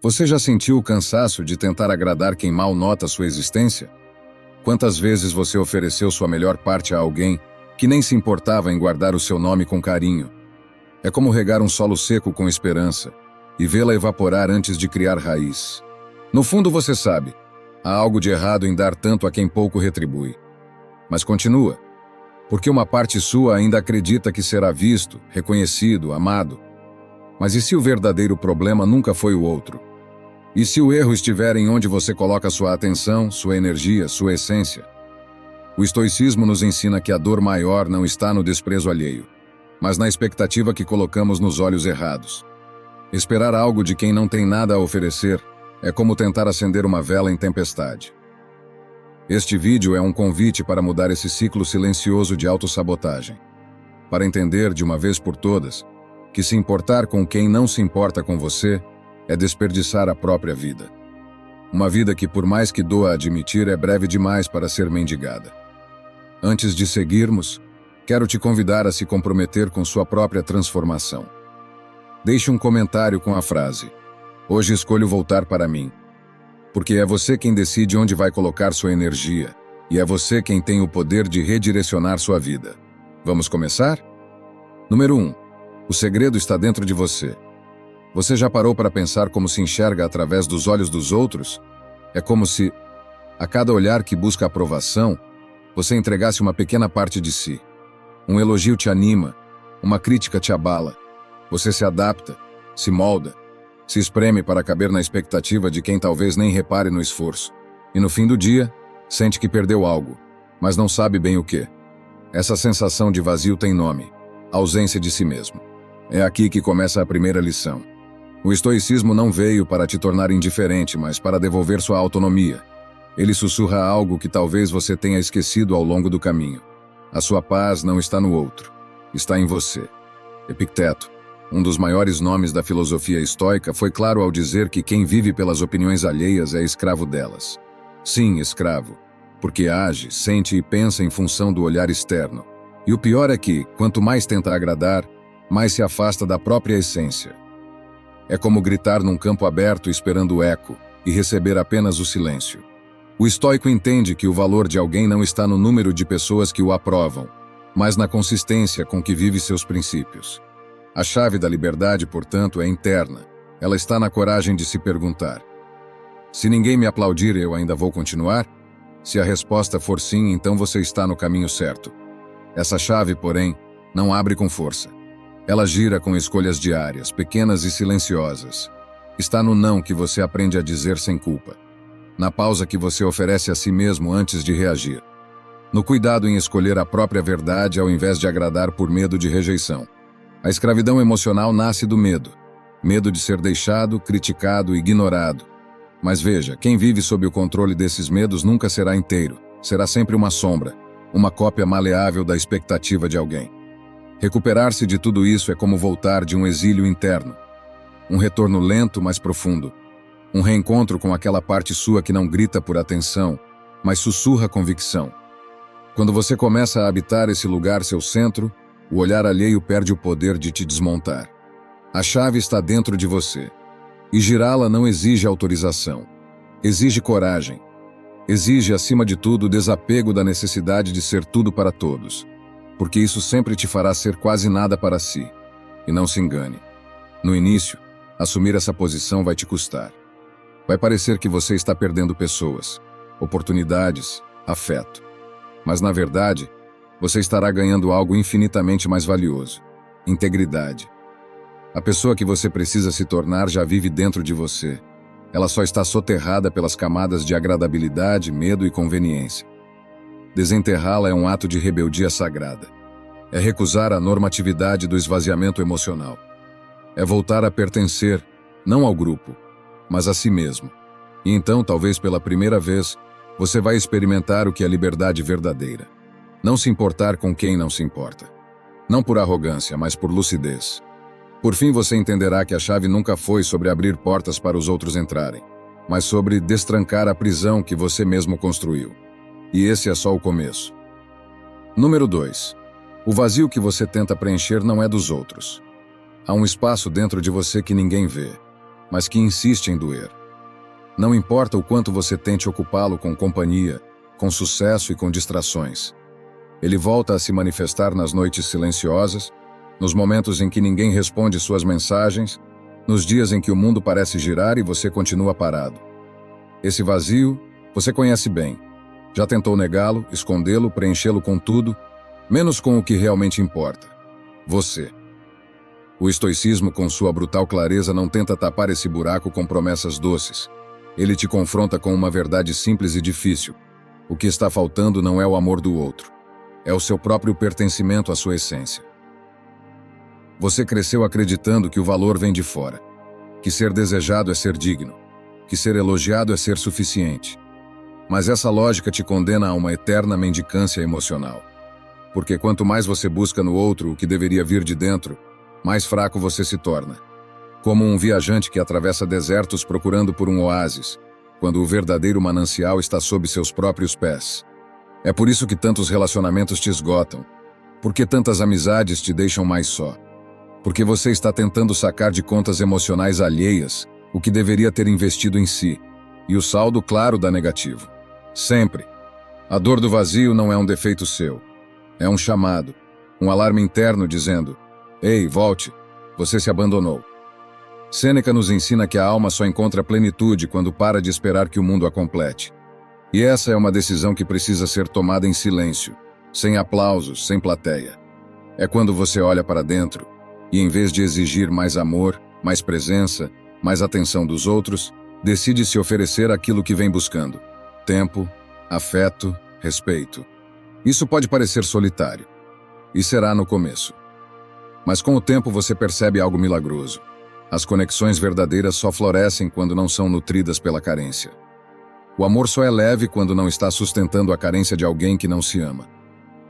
Você já sentiu o cansaço de tentar agradar quem mal nota sua existência? Quantas vezes você ofereceu sua melhor parte a alguém que nem se importava em guardar o seu nome com carinho? É como regar um solo seco com esperança e vê-la evaporar antes de criar raiz. No fundo você sabe, há algo de errado em dar tanto a quem pouco retribui. Mas continua, porque uma parte sua ainda acredita que será visto, reconhecido, amado. Mas e se o verdadeiro problema nunca foi o outro? E se o erro estiver em onde você coloca sua atenção, sua energia, sua essência? O estoicismo nos ensina que a dor maior não está no desprezo alheio, mas na expectativa que colocamos nos olhos errados. Esperar algo de quem não tem nada a oferecer é como tentar acender uma vela em tempestade. Este vídeo é um convite para mudar esse ciclo silencioso de autossabotagem. Para entender de uma vez por todas que se importar com quem não se importa com você é desperdiçar a própria vida. Uma vida que, por mais que doa admitir, é breve demais para ser mendigada. Antes de seguirmos, quero te convidar a se comprometer com sua própria transformação. Deixe um comentário com a frase: "Hoje escolho voltar para mim." Porque é você quem decide onde vai colocar sua energia, e é você quem tem o poder de redirecionar sua vida. Vamos começar? Número 1. O segredo está dentro de você. Você já parou para pensar como se enxerga através dos olhos dos outros? É como se, a cada olhar que busca aprovação, você entregasse uma pequena parte de si. Um elogio te anima, uma crítica te abala. Você se adapta, se molda, se espreme para caber na expectativa de quem talvez nem repare no esforço. E no fim do dia, sente que perdeu algo, mas não sabe bem o que. Essa sensação de vazio tem nome: ausência de si mesmo. É aqui que começa a primeira lição. O estoicismo não veio para te tornar indiferente, mas para devolver sua autonomia. Ele sussurra algo que talvez você tenha esquecido ao longo do caminho. A sua paz não está no outro, está em você. Epicteto, um dos maiores nomes da filosofia estoica, foi claro ao dizer que quem vive pelas opiniões alheias é escravo delas. Sim, escravo, porque age, sente e pensa em função do olhar externo. E o pior é que, quanto mais tenta agradar, mais se afasta da própria essência. É como gritar num campo aberto esperando o eco e receber apenas o silêncio. O estoico entende que o valor de alguém não está no número de pessoas que o aprovam, mas na consistência com que vive seus princípios. A chave da liberdade, portanto, é interna. Ela está na coragem de se perguntar: se ninguém me aplaudir, eu ainda vou continuar? Se a resposta for sim, então você está no caminho certo. Essa chave, porém, não abre com força. Ela gira com escolhas diárias, pequenas e silenciosas. Está no não que você aprende a dizer sem culpa. Na pausa que você oferece a si mesmo antes de reagir. No cuidado em escolher a própria verdade ao invés de agradar por medo de rejeição. A escravidão emocional nasce do medo. Medo de ser deixado, criticado, ignorado. Mas veja, quem vive sob o controle desses medos nunca será inteiro. Será sempre uma sombra, uma cópia maleável da expectativa de alguém. Recuperar-se de tudo isso é como voltar de um exílio interno. Um retorno lento, mas profundo. Um reencontro com aquela parte sua que não grita por atenção, mas sussurra convicção. Quando você começa a habitar esse lugar, seu centro, o olhar alheio perde o poder de te desmontar. A chave está dentro de você. E girá-la não exige autorização. Exige coragem. Exige, acima de tudo, o desapego da necessidade de ser tudo para todos. Porque isso sempre te fará ser quase nada para si. E não se engane. No início, assumir essa posição vai te custar. Vai parecer que você está perdendo pessoas, oportunidades, afeto. Mas, na verdade, você estará ganhando algo infinitamente mais valioso: integridade. A pessoa que você precisa se tornar já vive dentro de você. Ela só está soterrada pelas camadas de agradabilidade, medo e conveniência. Desenterrá-la é um ato de rebeldia sagrada. É recusar a normatividade do esvaziamento emocional. É voltar a pertencer, não ao grupo, mas a si mesmo. E então, talvez pela primeira vez, você vai experimentar o que é liberdade verdadeira. Não se importar com quem não se importa. Não por arrogância, mas por lucidez. Por fim, você entenderá que a chave nunca foi sobre abrir portas para os outros entrarem, mas sobre destrancar a prisão que você mesmo construiu. E esse é só o começo. Número 2. O vazio que você tenta preencher não é dos outros. Há um espaço dentro de você que ninguém vê, mas que insiste em doer. Não importa o quanto você tente ocupá-lo com companhia, com sucesso e com distrações. Ele volta a se manifestar nas noites silenciosas, nos momentos em que ninguém responde suas mensagens, nos dias em que o mundo parece girar e você continua parado. Esse vazio, você conhece bem. Já tentou negá-lo, escondê-lo, preenchê-lo com tudo, menos com o que realmente importa. Você. O estoicismo, com sua brutal clareza, não tenta tapar esse buraco com promessas doces. Ele te confronta com uma verdade simples e difícil. O que está faltando não é o amor do outro. É o seu próprio pertencimento à sua essência. Você cresceu acreditando que o valor vem de fora, que ser desejado é ser digno, que ser elogiado é ser suficiente. Mas essa lógica te condena a uma eterna mendicância emocional. Porque quanto mais você busca no outro o que deveria vir de dentro, mais fraco você se torna. Como um viajante que atravessa desertos procurando por um oásis, quando o verdadeiro manancial está sob seus próprios pés. É por isso que tantos relacionamentos te esgotam. Porque tantas amizades te deixam mais só. Porque você está tentando sacar de contas emocionais alheias o que deveria ter investido em si, e o saldo claro dá negativo. Sempre. A dor do vazio não é um defeito seu. É um chamado, um alarme interno dizendo: "Ei, volte, você se abandonou." Sêneca nos ensina que a alma só encontra plenitude quando para de esperar que o mundo a complete. E essa é uma decisão que precisa ser tomada em silêncio, sem aplausos, sem plateia. É quando você olha para dentro e, em vez de exigir mais amor, mais presença, mais atenção dos outros, decide se oferecer aquilo que vem buscando: tempo, afeto, respeito. Isso pode parecer solitário. E será no começo. Mas com o tempo você percebe algo milagroso. As conexões verdadeiras só florescem quando não são nutridas pela carência. O amor só é leve quando não está sustentando a carência de alguém que não se ama.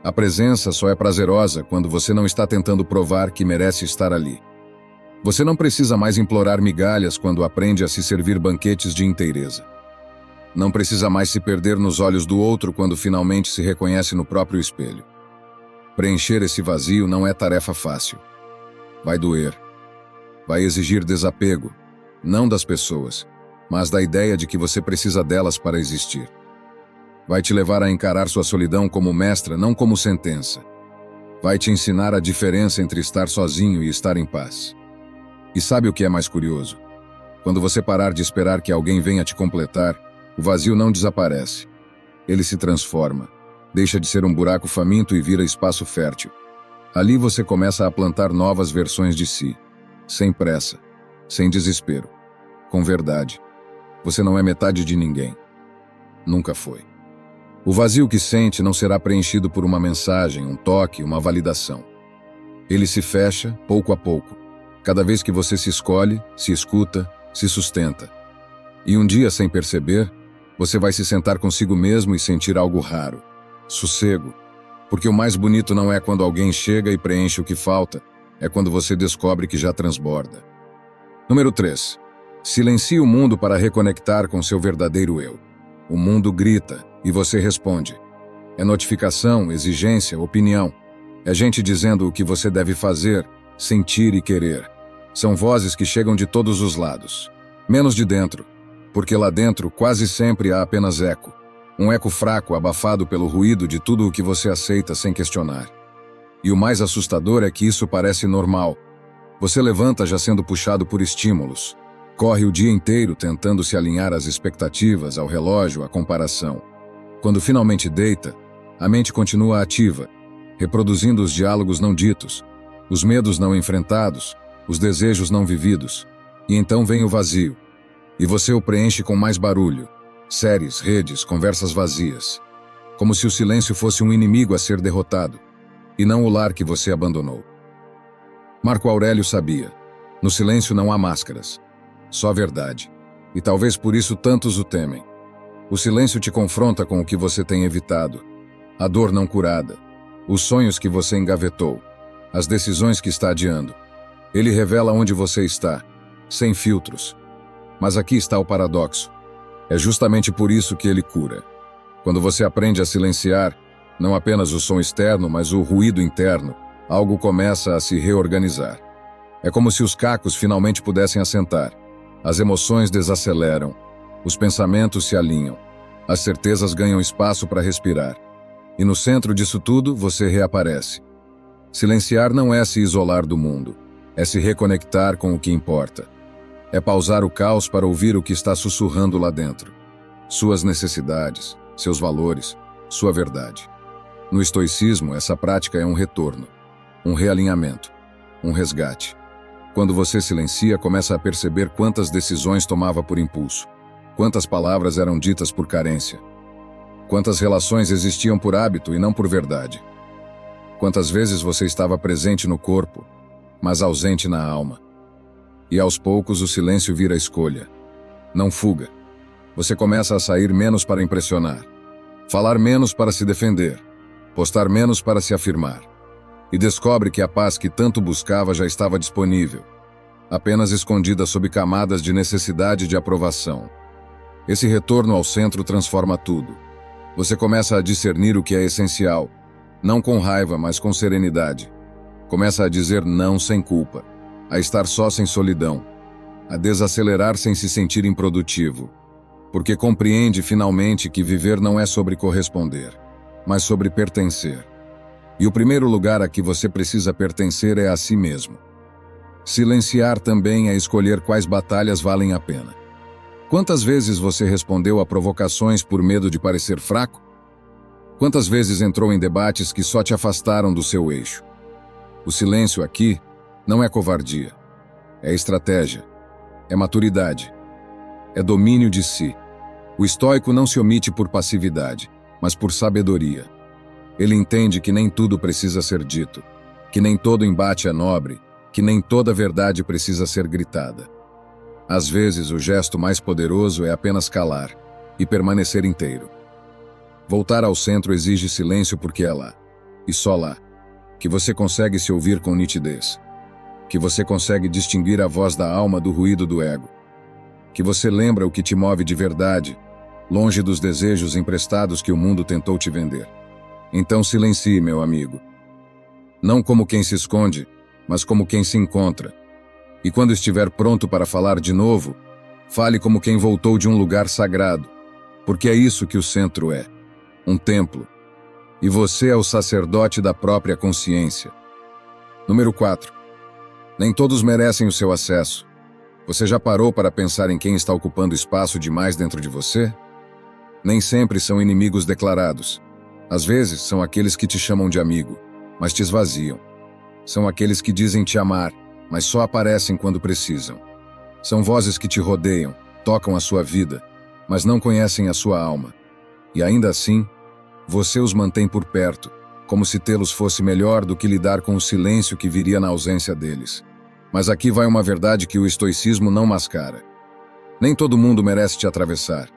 A presença só é prazerosa quando você não está tentando provar que merece estar ali. Você não precisa mais implorar migalhas quando aprende a se servir banquetes de inteireza. Não precisa mais se perder nos olhos do outro quando finalmente se reconhece no próprio espelho. Preencher esse vazio não é tarefa fácil. Vai doer. Vai exigir desapego, não das pessoas, mas da ideia de que você precisa delas para existir. Vai te levar a encarar sua solidão como mestra, não como sentença. Vai te ensinar a diferença entre estar sozinho e estar em paz. E sabe o que é mais curioso? Quando você parar de esperar que alguém venha te completar, o vazio não desaparece. Ele se transforma, deixa de ser um buraco faminto e vira espaço fértil. Ali você começa a plantar novas versões de si, sem pressa, sem desespero, com verdade. Você não é metade de ninguém. Nunca foi. O vazio que sente não será preenchido por uma mensagem, um toque, uma validação. Ele se fecha, pouco a pouco, cada vez que você se escolhe, se escuta, se sustenta. E um dia, sem perceber, você vai se sentar consigo mesmo e sentir algo raro: sossego. Porque o mais bonito não é quando alguém chega e preenche o que falta, é quando você descobre que já transborda. Número 3. Silencie o mundo para reconectar com seu verdadeiro eu. O mundo grita e você responde. É notificação, exigência, opinião. É gente dizendo o que você deve fazer, sentir e querer. São vozes que chegam de todos os lados. Menos de dentro, porque lá dentro quase sempre há apenas eco. Um eco fraco, abafado pelo ruído de tudo o que você aceita sem questionar. E o mais assustador é que isso parece normal. Você levanta já sendo puxado por estímulos. Corre o dia inteiro tentando se alinhar às expectativas, ao relógio, à comparação. Quando finalmente deita, a mente continua ativa, reproduzindo os diálogos não ditos, os medos não enfrentados, os desejos não vividos. E então vem o vazio. E você o preenche com mais barulho. Séries, redes, conversas vazias. Como se o silêncio fosse um inimigo a ser derrotado, e não o lar que você abandonou. Marco Aurélio sabia: no silêncio não há máscaras, só verdade. E talvez por isso tantos o temem. O silêncio te confronta com o que você tem evitado, a dor não curada, os sonhos que você engavetou, as decisões que está adiando. Ele revela onde você está, sem filtros. Mas aqui está o paradoxo. É justamente por isso que ele cura. Quando você aprende a silenciar, não apenas o som externo, mas o ruído interno, algo começa a se reorganizar. É como se os cacos finalmente pudessem assentar. As emoções desaceleram, os pensamentos se alinham, as certezas ganham espaço para respirar. E no centro disso tudo, você reaparece. Silenciar não é se isolar do mundo, é se reconectar com o que importa. É pausar o caos para ouvir o que está sussurrando lá dentro. Suas necessidades, seus valores, sua verdade. No estoicismo, essa prática é um retorno, um realinhamento, um resgate. Quando você silencia, começa a perceber quantas decisões tomava por impulso, quantas palavras eram ditas por carência, quantas relações existiam por hábito e não por verdade. Quantas vezes você estava presente no corpo, mas ausente na alma. E aos poucos o silêncio vira escolha. Não fuga. Você começa a sair menos para impressionar, falar menos para se defender, postar menos para se afirmar. E descobre que a paz que tanto buscava já estava disponível, apenas escondida sob camadas de necessidade de aprovação. Esse retorno ao centro transforma tudo. Você começa a discernir o que é essencial, não com raiva, mas com serenidade. Começa a dizer não sem culpa, a estar só sem solidão, a desacelerar sem se sentir improdutivo, porque compreende finalmente que viver não é sobre corresponder, mas sobre pertencer. E o primeiro lugar a que você precisa pertencer é a si mesmo. Silenciar também é escolher quais batalhas valem a pena. Quantas vezes você respondeu a provocações por medo de parecer fraco? Quantas vezes entrou em debates que só te afastaram do seu eixo? O silêncio aqui não é covardia, é estratégia, é maturidade, é domínio de si. O estoico não se omite por passividade, mas por sabedoria. Ele entende que nem tudo precisa ser dito, que nem todo embate é nobre, que nem toda verdade precisa ser gritada. Às vezes, o gesto mais poderoso é apenas calar e permanecer inteiro. Voltar ao centro exige silêncio porque é lá, e só lá, que você consegue se ouvir com nitidez, que você consegue distinguir a voz da alma do ruído do ego, que você lembra o que te move de verdade, longe dos desejos emprestados que o mundo tentou te vender. Então silencie, meu amigo. Não como quem se esconde, mas como quem se encontra. E quando estiver pronto para falar de novo, fale como quem voltou de um lugar sagrado, porque é isso que o centro é, um templo. E você é o sacerdote da própria consciência. Número 4. Nem todos merecem o seu acesso. Você já parou para pensar em quem está ocupando espaço demais dentro de você? Nem sempre são inimigos declarados. Às vezes são aqueles que te chamam de amigo, mas te esvaziam. São aqueles que dizem te amar, mas só aparecem quando precisam. São vozes que te rodeiam, tocam a sua vida, mas não conhecem a sua alma. E ainda assim, você os mantém por perto, como se tê-los fosse melhor do que lidar com o silêncio que viria na ausência deles. Mas aqui vai uma verdade que o estoicismo não mascara. Nem todo mundo merece te atravessar.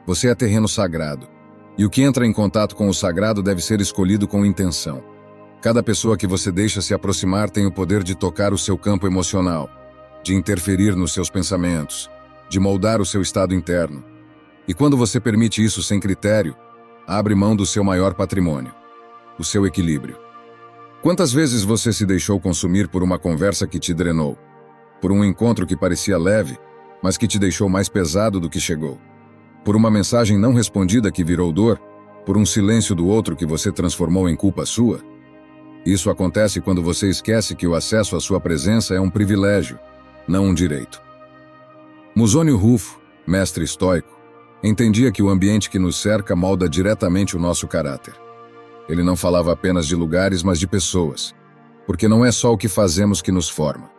Você é terreno sagrado. E o que entra em contato com o sagrado deve ser escolhido com intenção. Cada pessoa que você deixa se aproximar tem o poder de tocar o seu campo emocional, de interferir nos seus pensamentos, de moldar o seu estado interno. E quando você permite isso sem critério, abre mão do seu maior patrimônio, o seu equilíbrio. Quantas vezes você se deixou consumir por uma conversa que te drenou, por um encontro que parecia leve, mas que te deixou mais pesado do que chegou, por uma mensagem não respondida que virou dor, por um silêncio do outro que você transformou em culpa sua? Isso acontece quando você esquece que o acesso à sua presença é um privilégio, não um direito. Musônio Rufo, mestre estoico, entendia que o ambiente que nos cerca molda diretamente o nosso caráter. Ele não falava apenas de lugares, mas de pessoas, porque não é só o que fazemos que nos forma.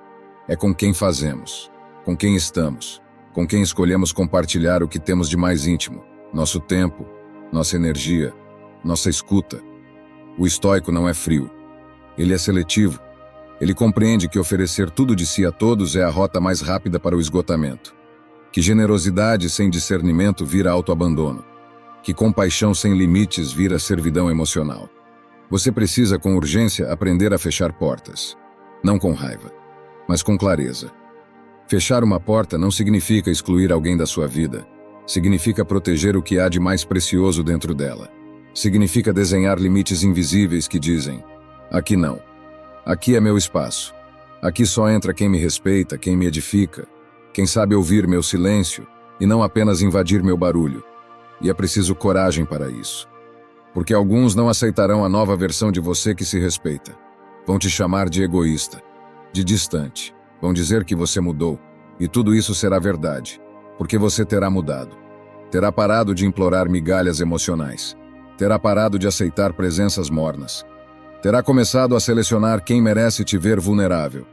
É com quem fazemos, com quem estamos, com quem escolhemos compartilhar o que temos de mais íntimo, nosso tempo, nossa energia, nossa escuta. O estoico não é frio. Ele é seletivo. Ele compreende que oferecer tudo de si a todos é a rota mais rápida para o esgotamento. Que generosidade sem discernimento vira autoabandono. Que compaixão sem limites vira servidão emocional. Você precisa, com urgência, aprender a fechar portas. Não com raiva, mas com clareza. Fechar uma porta não significa excluir alguém da sua vida. Significa proteger o que há de mais precioso dentro dela. Significa desenhar limites invisíveis que dizem: aqui não. Aqui é meu espaço. Aqui só entra quem me respeita, quem me edifica. Quem sabe ouvir meu silêncio e não apenas invadir meu barulho. E é preciso coragem para isso. Porque alguns não aceitarão a nova versão de você que se respeita. Vão te chamar de egoísta, de distante. Vão dizer que você mudou. E tudo isso será verdade, porque você terá mudado. Terá parado de implorar migalhas emocionais. Terá parado de aceitar presenças mornas. Terá começado a selecionar quem merece te ver vulnerável.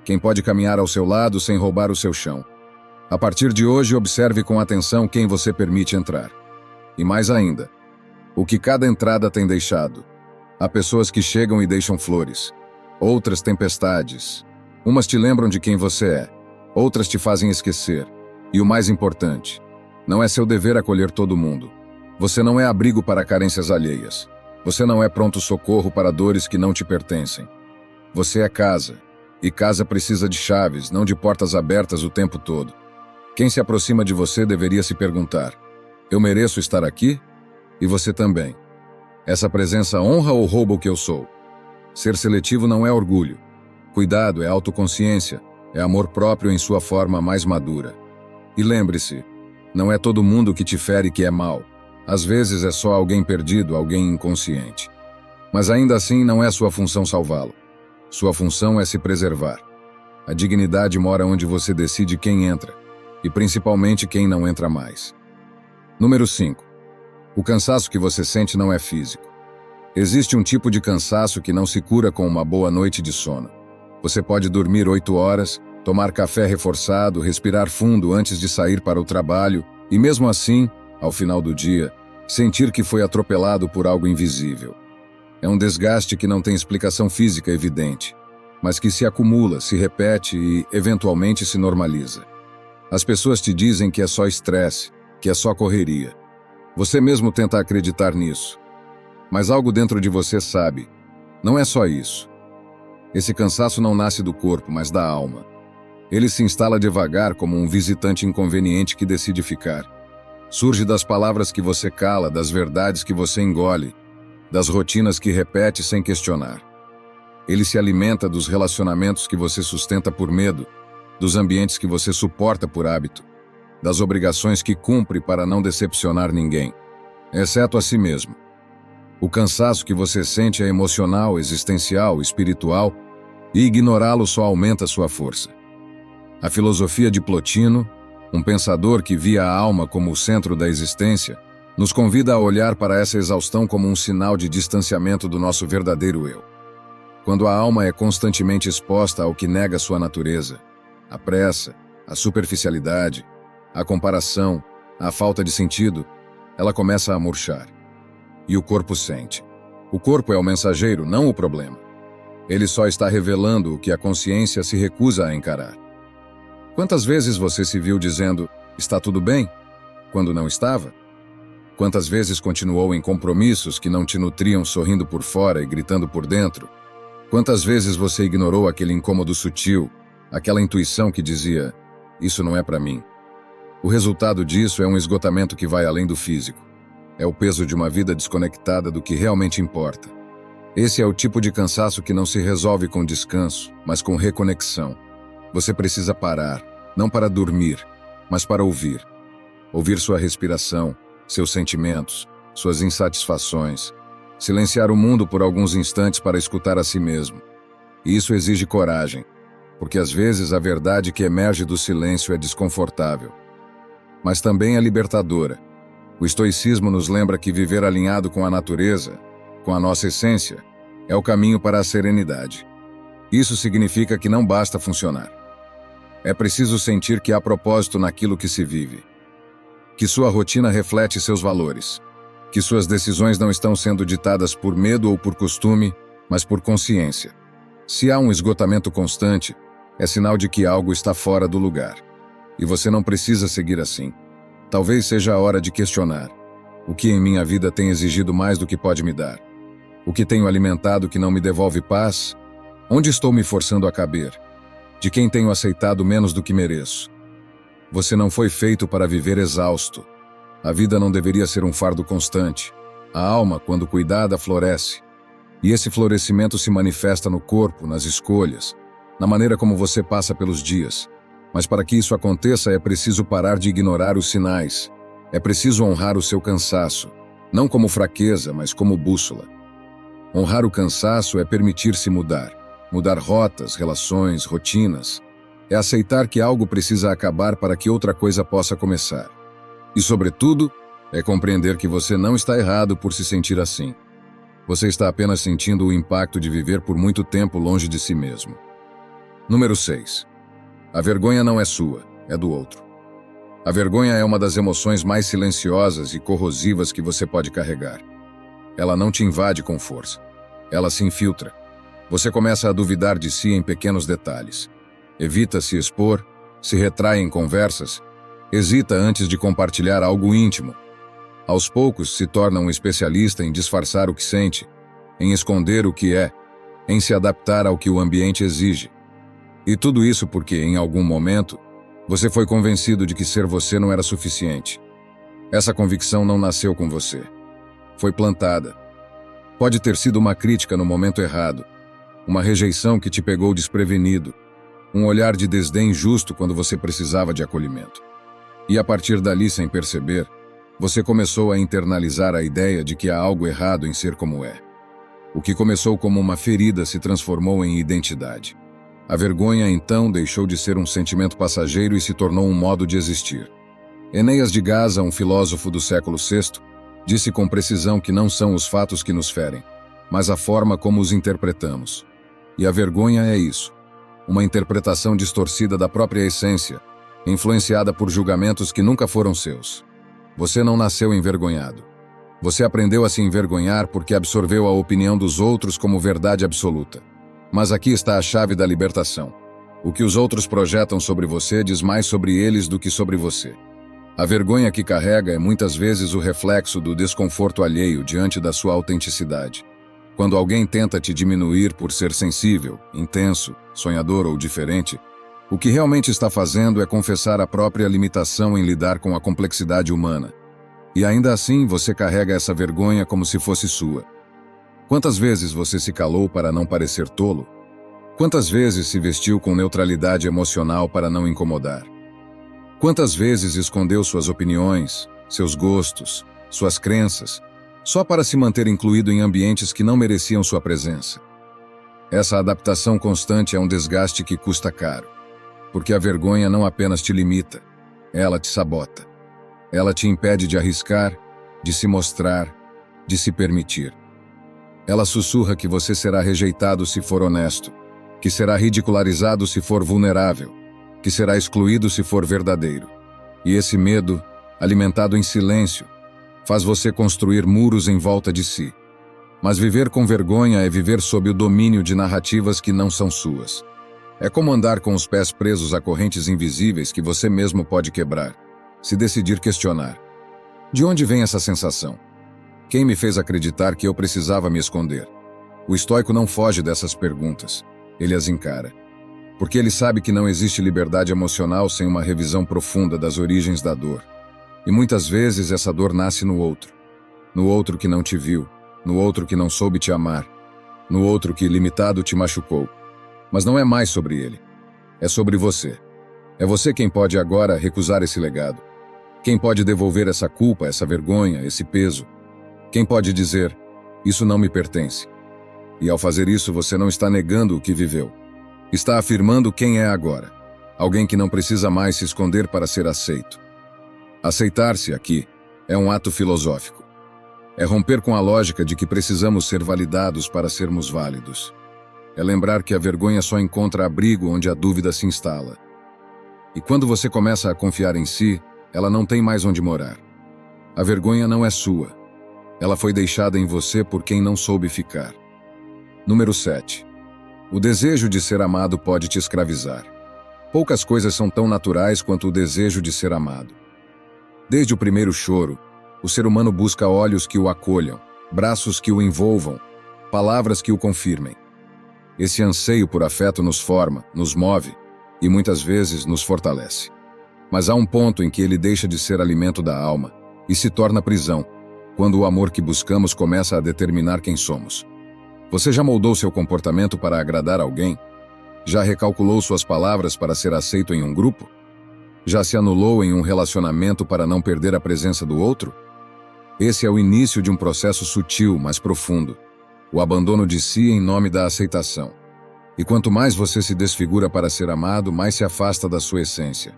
Quem pode caminhar ao seu lado sem roubar o seu chão. A partir de hoje, observe com atenção quem você permite entrar. E mais ainda, o que cada entrada tem deixado. Há pessoas que chegam e deixam flores. Outras tempestades. Umas te lembram de quem você é. Outras te fazem esquecer. E o mais importante, não é seu dever acolher todo mundo. Você não é abrigo para carências alheias. Você não é pronto-socorro para dores que não te pertencem. Você é casa. E casa precisa de chaves, não de portas abertas o tempo todo. Quem se aproxima de você deveria se perguntar: eu mereço estar aqui? E você também. Essa presença honra ou rouba o que eu sou? Ser seletivo não é orgulho. Cuidado é autoconsciência, é amor próprio em sua forma mais madura. E lembre-se, não é todo mundo que te fere que é mau. Às vezes é só alguém perdido, alguém inconsciente. Mas ainda assim não é sua função salvá-lo. Sua função é se preservar. A dignidade mora onde você decide quem entra, e principalmente quem não entra mais. Número 5. O cansaço que você sente não é físico. Existe um tipo de cansaço que não se cura com uma boa noite de sono. Você pode dormir 8 horas, tomar café reforçado, respirar fundo antes de sair para o trabalho e, mesmo assim, ao final do dia, sentir que foi atropelado por algo invisível. É um desgaste que não tem explicação física evidente, mas que se acumula, se repete e, eventualmente, se normaliza. As pessoas te dizem que é só estresse, que é só correria. Você mesmo tenta acreditar nisso. Mas algo dentro de você sabe, não é só isso. Esse cansaço não nasce do corpo, mas da alma. Ele se instala devagar como um visitante inconveniente que decide ficar. Surge das palavras que você cala, das verdades que você engole, das rotinas que repete sem questionar. Ele se alimenta dos relacionamentos que você sustenta por medo, dos ambientes que você suporta por hábito, das obrigações que cumpre para não decepcionar ninguém, exceto a si mesmo. O cansaço que você sente é emocional, existencial, espiritual, e ignorá-lo só aumenta sua força. A filosofia de Plotino, um pensador que via a alma como o centro da existência, nos convida a olhar para essa exaustão como um sinal de distanciamento do nosso verdadeiro eu. Quando a alma é constantemente exposta ao que nega sua natureza, a pressa, a superficialidade, a comparação, a falta de sentido, ela começa a murchar. E o corpo sente. O corpo é o mensageiro, não o problema. Ele só está revelando o que a consciência se recusa a encarar. Quantas vezes você se viu dizendo, está tudo bem, quando não estava? Quantas vezes continuou em compromissos que não te nutriam sorrindo por fora e gritando por dentro? Quantas vezes você ignorou aquele incômodo sutil, aquela intuição que dizia, isso não é para mim? O resultado disso é um esgotamento que vai além do físico. É o peso de uma vida desconectada do que realmente importa. Esse é o tipo de cansaço que não se resolve com descanso, mas com reconexão. Você precisa parar, não para dormir, mas para ouvir. Ouvir sua respiração, seus sentimentos, suas insatisfações. Silenciar o mundo por alguns instantes para escutar a si mesmo. E isso exige coragem, porque às vezes a verdade que emerge do silêncio é desconfortável. Mas também é libertadora. O estoicismo nos lembra que viver alinhado com a natureza, com a nossa essência, é o caminho para a serenidade. Isso significa que não basta funcionar. É preciso sentir que há propósito naquilo que se vive. Que sua rotina reflete seus valores. Que suas decisões não estão sendo ditadas por medo ou por costume, mas por consciência. Se há um esgotamento constante, é sinal de que algo está fora do lugar. E você não precisa seguir assim. Talvez seja a hora de questionar. O que em minha vida tem exigido mais do que pode me dar? O que tenho alimentado que não me devolve paz? Onde estou me forçando a caber? De quem tenho aceitado menos do que mereço? Você não foi feito para viver exausto. A vida não deveria ser um fardo constante. A alma, quando cuidada, floresce. E esse florescimento se manifesta no corpo, nas escolhas, na maneira como você passa pelos dias. Mas para que isso aconteça é preciso parar de ignorar os sinais. É preciso honrar o seu cansaço, não como fraqueza, mas como bússola. Honrar o cansaço é permitir-se mudar. Mudar rotas, relações, rotinas. É aceitar que algo precisa acabar para que outra coisa possa começar. E, sobretudo, é compreender que você não está errado por se sentir assim. Você está apenas sentindo o impacto de viver por muito tempo longe de si mesmo. Número 6. A vergonha não é sua, é do outro. A vergonha é uma das emoções mais silenciosas e corrosivas que você pode carregar. Ela não te invade com força. Ela se infiltra. Você começa a duvidar de si em pequenos detalhes. Evita se expor, se retrai em conversas, hesita antes de compartilhar algo íntimo. Aos poucos, se torna um especialista em disfarçar o que sente, em esconder o que é, em se adaptar ao que o ambiente exige. E tudo isso porque, em algum momento, você foi convencido de que ser você não era suficiente. Essa convicção não nasceu com você. Foi plantada. Pode ter sido uma crítica no momento errado, uma rejeição que te pegou desprevenido, um olhar de desdém justo quando você precisava de acolhimento. E a partir dali, sem perceber, você começou a internalizar a ideia de que há algo errado em ser como é. O que começou como uma ferida se transformou em identidade. A vergonha, então, deixou de ser um sentimento passageiro e se tornou um modo de existir. Enéas de Gaza, um filósofo do século VI, disse com precisão que não são os fatos que nos ferem, mas a forma como os interpretamos. E a vergonha é isso, uma interpretação distorcida da própria essência, influenciada por julgamentos que nunca foram seus. Você não nasceu envergonhado. Você aprendeu a se envergonhar porque absorveu a opinião dos outros como verdade absoluta. Mas aqui está a chave da libertação. O que os outros projetam sobre você diz mais sobre eles do que sobre você. A vergonha que carrega é muitas vezes o reflexo do desconforto alheio diante da sua autenticidade. Quando alguém tenta te diminuir por ser sensível, intenso, sonhador ou diferente, o que realmente está fazendo é confessar a própria limitação em lidar com a complexidade humana. E ainda assim você carrega essa vergonha como se fosse sua. Quantas vezes você se calou para não parecer tolo? Quantas vezes se vestiu com neutralidade emocional para não incomodar? Quantas vezes escondeu suas opiniões, seus gostos, suas crenças, só para se manter incluído em ambientes que não mereciam sua presença? Essa adaptação constante é um desgaste que custa caro, porque a vergonha não apenas te limita, ela te sabota. Ela te impede de arriscar, de se mostrar, de se permitir. Ela sussurra que você será rejeitado se for honesto, que será ridicularizado se for vulnerável, que será excluído se for verdadeiro. E esse medo, alimentado em silêncio, faz você construir muros em volta de si. Mas viver com vergonha é viver sob o domínio de narrativas que não são suas. É como andar com os pés presos a correntes invisíveis que você mesmo pode quebrar, se decidir questionar. De onde vem essa sensação? Quem me fez acreditar que eu precisava me esconder? O estoico não foge dessas perguntas. Ele as encara. Porque ele sabe que não existe liberdade emocional sem uma revisão profunda das origens da dor. E muitas vezes essa dor nasce no outro que não te viu, no outro que não soube te amar, no outro que, limitado, te machucou. Mas não é mais sobre ele. É sobre você. É você quem pode agora recusar esse legado. Quem pode devolver essa culpa, essa vergonha, esse peso. Quem pode dizer, isso não me pertence. E ao fazer isso, você não está negando o que viveu. Está afirmando quem é agora. Alguém que não precisa mais se esconder para ser aceito. Aceitar-se aqui é um ato filosófico. É romper com a lógica de que precisamos ser validados para sermos válidos. É lembrar que a vergonha só encontra abrigo onde a dúvida se instala. E quando você começa a confiar em si, ela não tem mais onde morar. A vergonha não é sua. Ela foi deixada em você por quem não soube ficar. Número 7. O desejo de ser amado pode te escravizar. Poucas coisas são tão naturais quanto o desejo de ser amado. Desde o primeiro choro, o ser humano busca olhos que o acolham, braços que o envolvam, palavras que o confirmem. Esse anseio por afeto nos forma, nos move e muitas vezes nos fortalece. Mas há um ponto em que ele deixa de ser alimento da alma e se torna prisão, quando o amor que buscamos começa a determinar quem somos. Você já moldou seu comportamento para agradar alguém? Já recalculou suas palavras para ser aceito em um grupo? Já se anulou em um relacionamento para não perder a presença do outro? Esse é o início de um processo sutil, mas profundo. O abandono de si em nome da aceitação. E quanto mais você se desfigura para ser amado, mais se afasta da sua essência.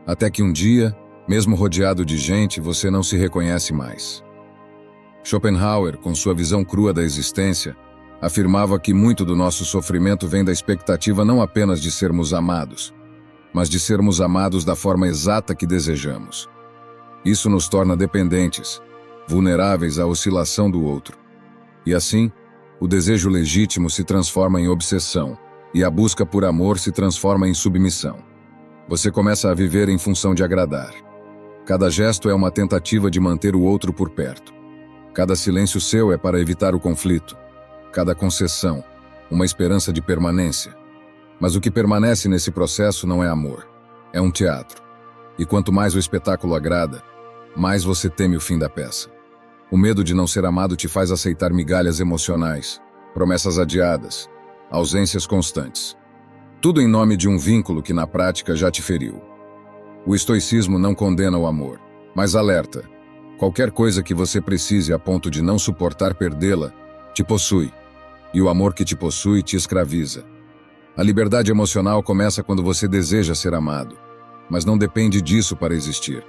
Até que um dia, mesmo rodeado de gente, você não se reconhece mais. Schopenhauer, com sua visão crua da existência, afirmava que muito do nosso sofrimento vem da expectativa não apenas de sermos amados, mas de sermos amados da forma exata que desejamos. Isso nos torna dependentes, vulneráveis à oscilação do outro. E assim, o desejo legítimo se transforma em obsessão, e a busca por amor se transforma em submissão. Você começa a viver em função de agradar. Cada gesto é uma tentativa de manter o outro por perto. Cada silêncio seu é para evitar o conflito. Cada concessão, uma esperança de permanência. Mas o que permanece nesse processo não é amor, é um teatro. E quanto mais o espetáculo agrada, mais você teme o fim da peça. O medo de não ser amado te faz aceitar migalhas emocionais, promessas adiadas, ausências constantes. Tudo em nome de um vínculo que na prática já te feriu. O estoicismo não condena o amor, mas alerta. Qualquer coisa que você precise a ponto de não suportar perdê-la, te possui. E o amor que te possui te escraviza. A liberdade emocional começa quando você deseja ser amado, mas não depende disso para existir.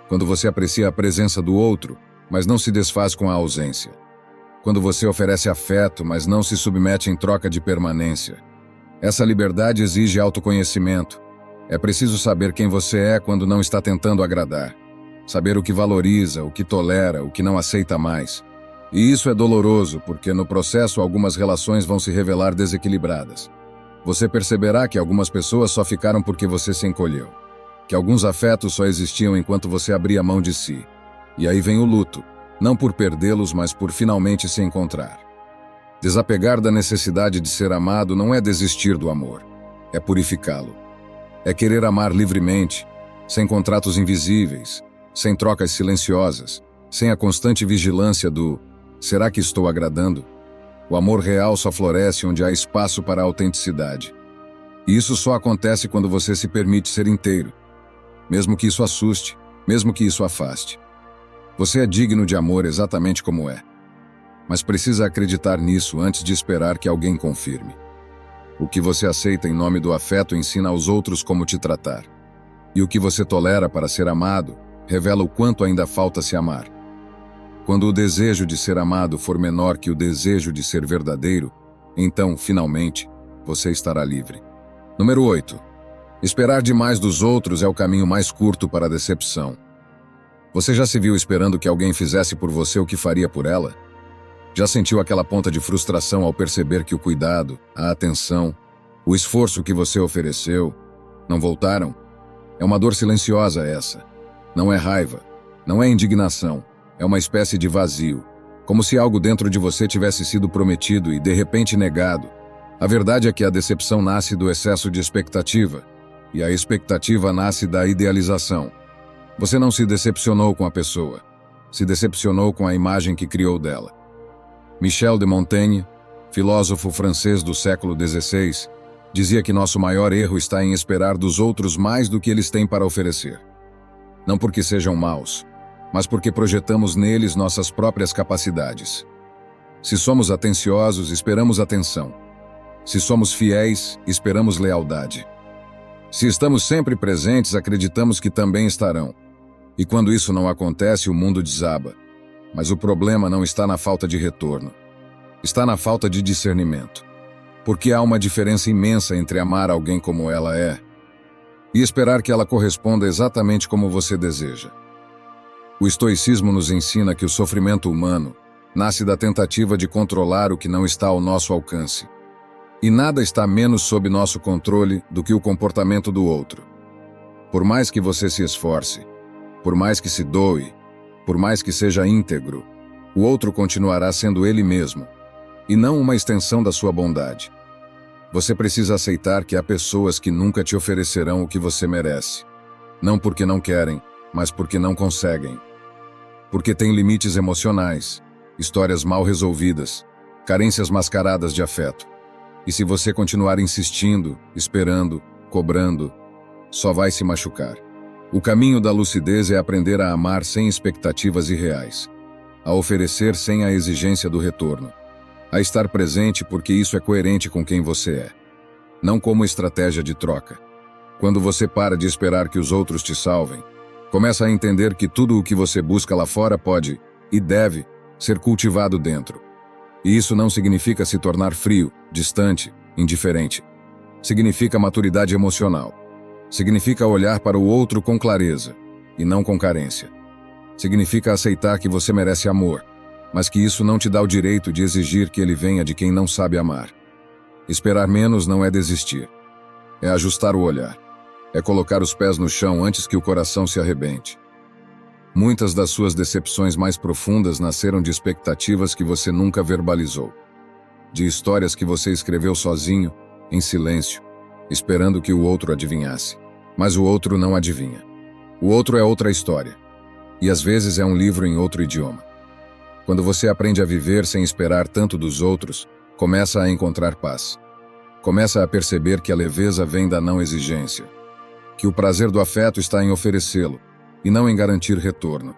Quando você aprecia a presença do outro, mas não se desfaz com a ausência. Quando você oferece afeto, mas não se submete em troca de permanência. Essa liberdade exige autoconhecimento. É preciso saber quem você é quando não está tentando agradar. Saber o que valoriza, o que tolera, o que não aceita mais. E isso é doloroso, porque no processo algumas relações vão se revelar desequilibradas. Você perceberá que algumas pessoas só ficaram porque você se encolheu. Que alguns afetos só existiam enquanto você abria mão de si. E aí vem o luto, não por perdê-los, mas por finalmente se encontrar. Desapegar da necessidade de ser amado não é desistir do amor, é purificá-lo. É querer amar livremente, sem contratos invisíveis, sem trocas silenciosas, sem a constante vigilância do será que estou agradando? O amor real só floresce onde há espaço para a autenticidade. E isso só acontece quando você se permite ser inteiro. Mesmo que isso assuste, mesmo que isso afaste. Você é digno de amor exatamente como é. Mas precisa acreditar nisso antes de esperar que alguém confirme. O que você aceita em nome do afeto ensina aos outros como te tratar. E o que você tolera para ser amado revela o quanto ainda falta se amar. Quando o desejo de ser amado for menor que o desejo de ser verdadeiro, então, finalmente, você estará livre. Número 8. Esperar demais dos outros é o caminho mais curto para a decepção. Você já se viu esperando que alguém fizesse por você o que faria por ela? Já sentiu aquela ponta de frustração ao perceber que o cuidado, a atenção, o esforço que você ofereceu não voltaram? É uma dor silenciosa essa. Não é raiva, não é indignação, é uma espécie de vazio, como se algo dentro de você tivesse sido prometido e de repente negado. A verdade é que a decepção nasce do excesso de expectativa, e a expectativa nasce da idealização. Você não se decepcionou com a pessoa, se decepcionou com a imagem que criou dela. Michel de Montaigne, filósofo francês do século XVI, dizia que nosso maior erro está em esperar dos outros mais do que eles têm para oferecer. Não porque sejam maus, mas porque projetamos neles nossas próprias capacidades. Se somos atenciosos, esperamos atenção. Se somos fiéis, esperamos lealdade. Se estamos sempre presentes, acreditamos que também estarão. E quando isso não acontece, o mundo desaba. Mas o problema não está na falta de retorno. Está na falta de discernimento. Porque há uma diferença imensa entre amar alguém como ela é e esperar que ela corresponda exatamente como você deseja. O estoicismo nos ensina que o sofrimento humano nasce da tentativa de controlar o que não está ao nosso alcance. E nada está menos sob nosso controle do que o comportamento do outro. Por mais que você se esforce, por mais que se doe, por mais que seja íntegro, o outro continuará sendo ele mesmo, e não uma extensão da sua bondade. Você precisa aceitar que há pessoas que nunca te oferecerão o que você merece. Não porque não querem, mas porque não conseguem. Porque têm limites emocionais, histórias mal resolvidas, carências mascaradas de afeto. E se você continuar insistindo, esperando, cobrando, só vai se machucar. O caminho da lucidez é aprender a amar sem expectativas irreais, a oferecer sem a exigência do retorno, a estar presente porque isso é coerente com quem você é, não como estratégia de troca. Quando você para de esperar que os outros te salvem, começa a entender que tudo o que você busca lá fora pode, e deve, ser cultivado dentro. E isso não significa se tornar frio, distante, indiferente. Significa maturidade emocional. Significa olhar para o outro com clareza, e não com carência. Significa aceitar que você merece amor, mas que isso não te dá o direito de exigir que ele venha de quem não sabe amar. Esperar menos não é desistir. É ajustar o olhar. É colocar os pés no chão antes que o coração se arrebente. Muitas das suas decepções mais profundas nasceram de expectativas que você nunca verbalizou. De histórias que você escreveu sozinho, em silêncio, esperando que o outro adivinhasse. Mas o outro não adivinha. O outro é outra história. E às vezes é um livro em outro idioma. Quando você aprende a viver sem esperar tanto dos outros, começa a encontrar paz. Começa a perceber que a leveza vem da não exigência. Que o prazer do afeto está em oferecê-lo, e não em garantir retorno.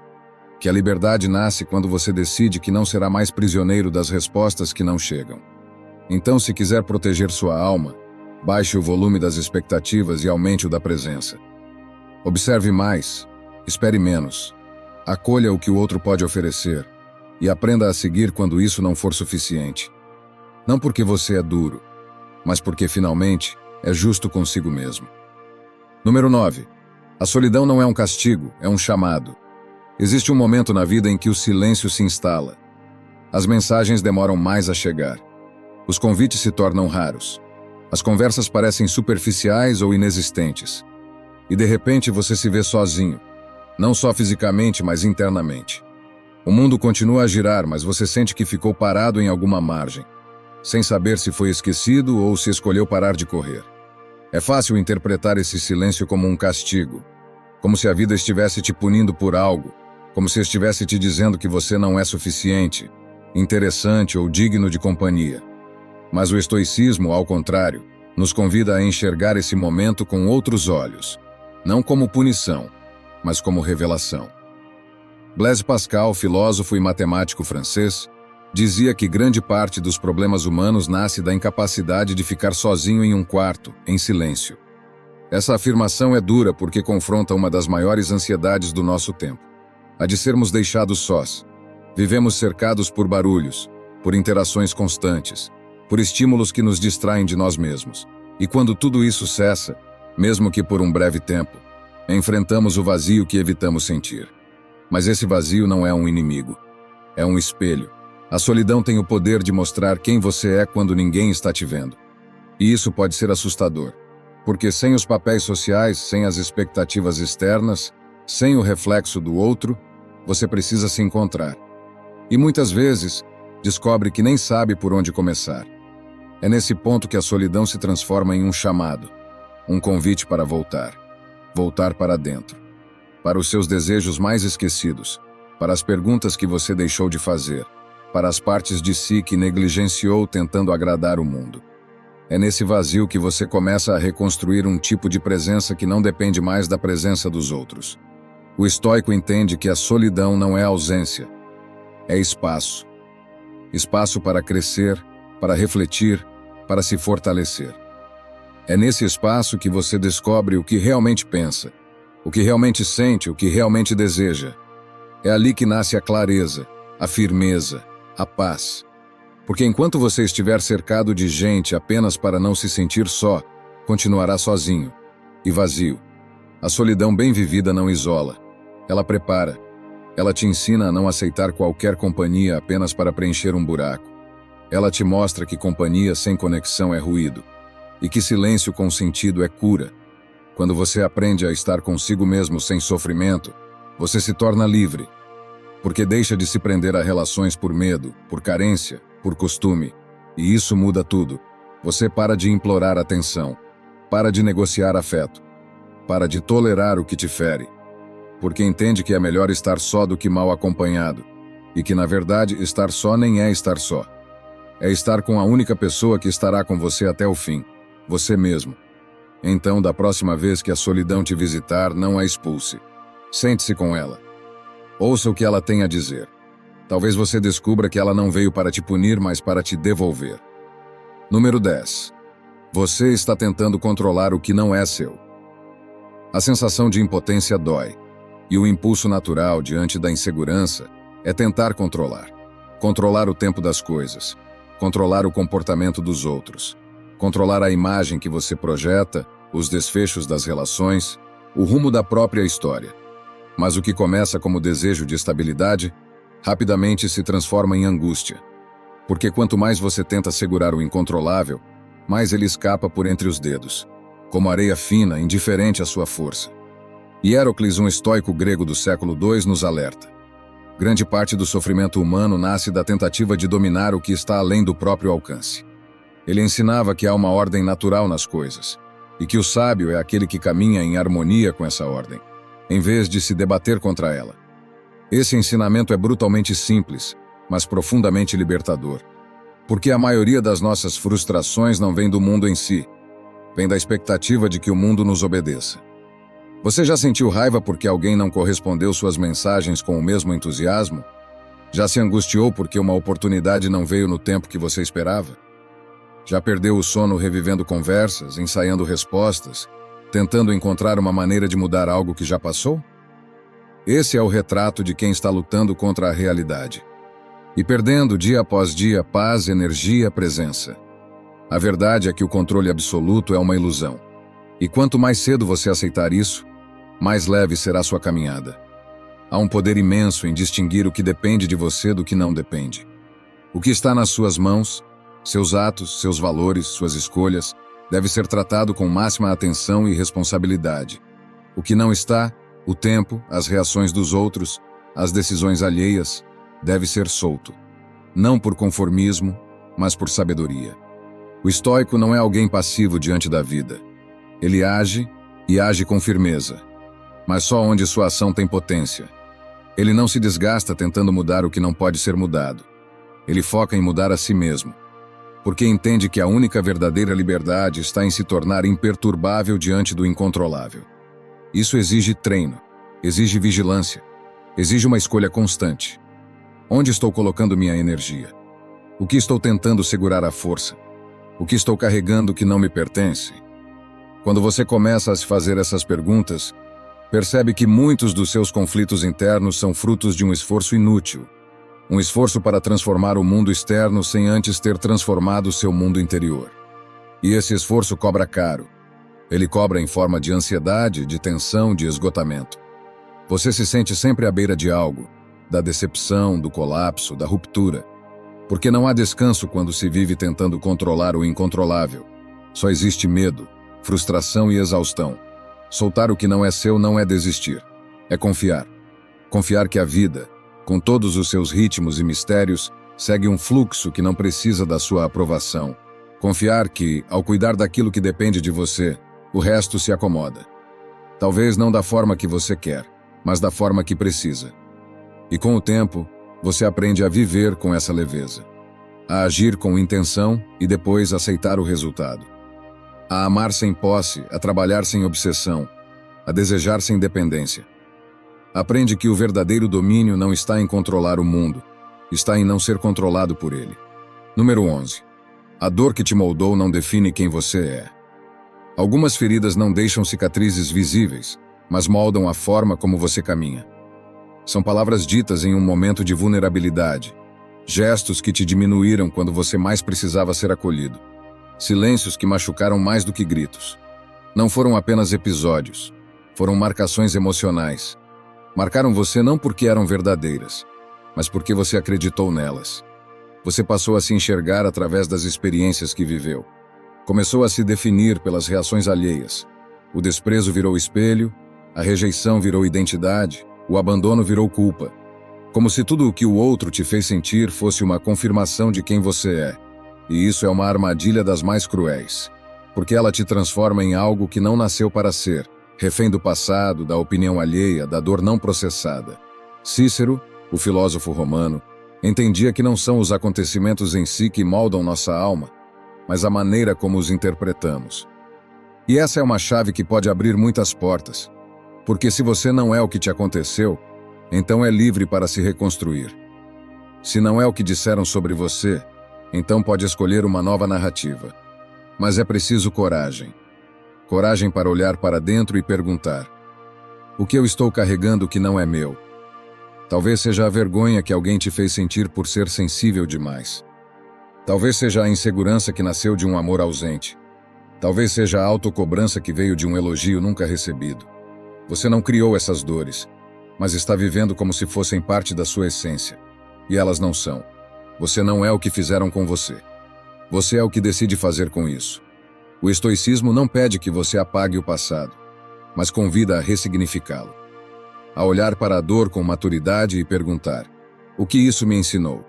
Que a liberdade nasce quando você decide que não será mais prisioneiro das respostas que não chegam. Então, se quiser proteger sua alma, baixe o volume das expectativas e aumente o da presença. Observe mais, espere menos. Acolha o que o outro pode oferecer e aprenda a seguir quando isso não for suficiente. Não porque você é duro, mas porque finalmente é justo consigo mesmo. Número 9. A solidão não é um castigo, é um chamado. Existe um momento na vida em que o silêncio se instala. As mensagens demoram mais a chegar. Os convites se tornam raros. As conversas parecem superficiais ou inexistentes. E de repente você se vê sozinho. Não só fisicamente, mas internamente. O mundo continua a girar, mas você sente que ficou parado em alguma margem, sem saber se foi esquecido ou se escolheu parar de correr. É fácil interpretar esse silêncio como um castigo, como se a vida estivesse te punindo por algo, como se estivesse te dizendo que você não é suficiente, interessante ou digno de companhia. Mas o estoicismo, ao contrário, nos convida a enxergar esse momento com outros olhos, não como punição, mas como revelação. Blaise Pascal, filósofo e matemático francês, dizia que grande parte dos problemas humanos nasce da incapacidade de ficar sozinho em um quarto, em silêncio. Essa afirmação é dura porque confronta uma das maiores ansiedades do nosso tempo, a de sermos deixados sós. Vivemos cercados por barulhos, por interações constantes, por estímulos que nos distraem de nós mesmos. E quando tudo isso cessa, mesmo que por um breve tempo, enfrentamos o vazio que evitamos sentir. Mas esse vazio não é um inimigo, é um espelho. A solidão tem o poder de mostrar quem você é quando ninguém está te vendo. E isso pode ser assustador, porque sem os papéis sociais, sem as expectativas externas, sem o reflexo do outro, você precisa se encontrar. E muitas vezes, descobre que nem sabe por onde começar. É nesse ponto que a solidão se transforma em um chamado, um convite para voltar. Voltar para dentro. Para os seus desejos mais esquecidos, para as perguntas que você deixou de fazer, para as partes de si que negligenciou tentando agradar o mundo. É nesse vazio que você começa a reconstruir um tipo de presença que não depende mais da presença dos outros. O estoico entende que a solidão não é ausência, é espaço. Espaço para crescer, para refletir, para se fortalecer. É nesse espaço que você descobre o que realmente pensa, o que realmente sente, o que realmente deseja. É ali que nasce a clareza, a firmeza, a paz. Porque enquanto você estiver cercado de gente apenas para não se sentir só, continuará sozinho e vazio. A solidão bem vivida não isola. Ela prepara. Ela te ensina a não aceitar qualquer companhia apenas para preencher um buraco. Ela te mostra que companhia sem conexão é ruído e que silêncio com sentido é cura. Quando você aprende a estar consigo mesmo sem sofrimento, você se torna livre. Porque deixa de se prender a relações por medo, por carência, por costume. E isso muda tudo. Você para de implorar atenção, para de negociar afeto, para de tolerar o que te fere. Porque entende que é melhor estar só do que mal acompanhado, e que na verdade estar só nem é estar só. É estar com a única pessoa que estará com você até o fim, você mesmo. Então, da próxima vez que a solidão te visitar, não a expulse. Sente-se com ela. Ouça o que ela tem a dizer. Talvez você descubra que ela não veio para te punir, mas para te devolver. Número 10. Você está tentando controlar o que não é seu. A sensação de impotência dói, e o impulso natural diante da insegurança é tentar controlar. Controlar o tempo das coisas, controlar o comportamento dos outros, controlar a imagem que você projeta, os desfechos das relações, o rumo da própria história. Mas o que começa como desejo de estabilidade, rapidamente se transforma em angústia. Porque quanto mais você tenta segurar o incontrolável, mais ele escapa por entre os dedos, como areia fina, indiferente à sua força. Hierocles, um estoico grego do século II, nos alerta. Grande parte do sofrimento humano nasce da tentativa de dominar o que está além do próprio alcance. Ele ensinava que há uma ordem natural nas coisas, e que o sábio é aquele que caminha em harmonia com essa ordem, em vez de se debater contra ela. Esse ensinamento é brutalmente simples, mas profundamente libertador. Porque a maioria das nossas frustrações não vem do mundo em si, vem da expectativa de que o mundo nos obedeça. Você já sentiu raiva porque alguém não correspondeu suas mensagens com o mesmo entusiasmo? Já se angustiou porque uma oportunidade não veio no tempo que você esperava? Já perdeu o sono revivendo conversas, ensaiando respostas, tentando encontrar uma maneira de mudar algo que já passou? Esse é o retrato de quem está lutando contra a realidade e perdendo dia após dia paz, energia, presença. A verdade é que o controle absoluto é uma ilusão. E quanto mais cedo você aceitar isso, mais leve será sua caminhada. Há um poder imenso em distinguir o que depende de você do que não depende. O que está nas suas mãos, seus atos, seus valores, suas escolhas, deve ser tratado com máxima atenção e responsabilidade. O que não está, o tempo, as reações dos outros, as decisões alheias, deve ser solto. Não por conformismo, mas por sabedoria. O estoico não é alguém passivo diante da vida. Ele age, e age com firmeza, mas só onde sua ação tem potência. Ele não se desgasta tentando mudar o que não pode ser mudado. Ele foca em mudar a si mesmo, porque entende que a única verdadeira liberdade está em se tornar imperturbável diante do incontrolável. Isso exige treino, exige vigilância, exige uma escolha constante. Onde estou colocando minha energia? O que estou tentando segurar à força? O que estou carregando que não me pertence? Quando você começa a se fazer essas perguntas, percebe que muitos dos seus conflitos internos são frutos de um esforço inútil. Um esforço para transformar o mundo externo sem antes ter transformado o seu mundo interior. E esse esforço cobra caro. Ele cobra em forma de ansiedade, de tensão, de esgotamento. Você se sente sempre à beira de algo, da decepção, do colapso, da ruptura. Porque não há descanso quando se vive tentando controlar o incontrolável. Só existe medo, frustração e exaustão. Soltar o que não é seu não é desistir. É confiar. Confiar que a vida, com todos os seus ritmos e mistérios, segue um fluxo que não precisa da sua aprovação. Confiar que, ao cuidar daquilo que depende de você, o resto se acomoda. Talvez não da forma que você quer, mas da forma que precisa. E com o tempo, você aprende a viver com essa leveza, a agir com intenção e depois aceitar o resultado, a amar sem posse, a trabalhar sem obsessão, a desejar sem dependência. Aprende que o verdadeiro domínio não está em controlar o mundo, está em não ser controlado por ele. Número 11. A dor que te moldou não define quem você é. Algumas feridas não deixam cicatrizes visíveis, mas moldam a forma como você caminha. São palavras ditas em um momento de vulnerabilidade, gestos que te diminuíram quando você mais precisava ser acolhido, silêncios que machucaram mais do que gritos. Não foram apenas episódios, foram marcações emocionais. Marcaram você não porque eram verdadeiras, mas porque você acreditou nelas. Você passou a se enxergar através das experiências que viveu. Começou a se definir pelas reações alheias. O desprezo virou espelho, a rejeição virou identidade, o abandono virou culpa. Como se tudo o que o outro te fez sentir fosse uma confirmação de quem você é. E isso é uma armadilha das mais cruéis, porque ela te transforma em algo que não nasceu para ser, refém do passado, da opinião alheia, da dor não processada. Cícero, o filósofo romano, Entendia que não são os acontecimentos em si que moldam nossa alma, mas a maneira como os interpretamos. E essa é uma chave que pode abrir muitas portas, porque se você não é o que te aconteceu, então é livre para se reconstruir. Se não é o que disseram sobre você, então pode escolher uma nova narrativa. Mas é preciso coragem. Coragem para olhar para dentro e perguntar: o que eu estou carregando que não é meu? Talvez seja a vergonha que alguém te fez sentir por ser sensível demais. Talvez seja a insegurança que nasceu de um amor ausente. Talvez seja a autocobrança que veio de um elogio nunca recebido. Você não criou essas dores, mas está vivendo como se fossem parte da sua essência. E elas não são. Você não é o que fizeram com você. Você é o que decide fazer com isso. O estoicismo não pede que você apague o passado, mas convida a ressignificá-lo. A olhar para a dor com maturidade e perguntar: o que isso me ensinou?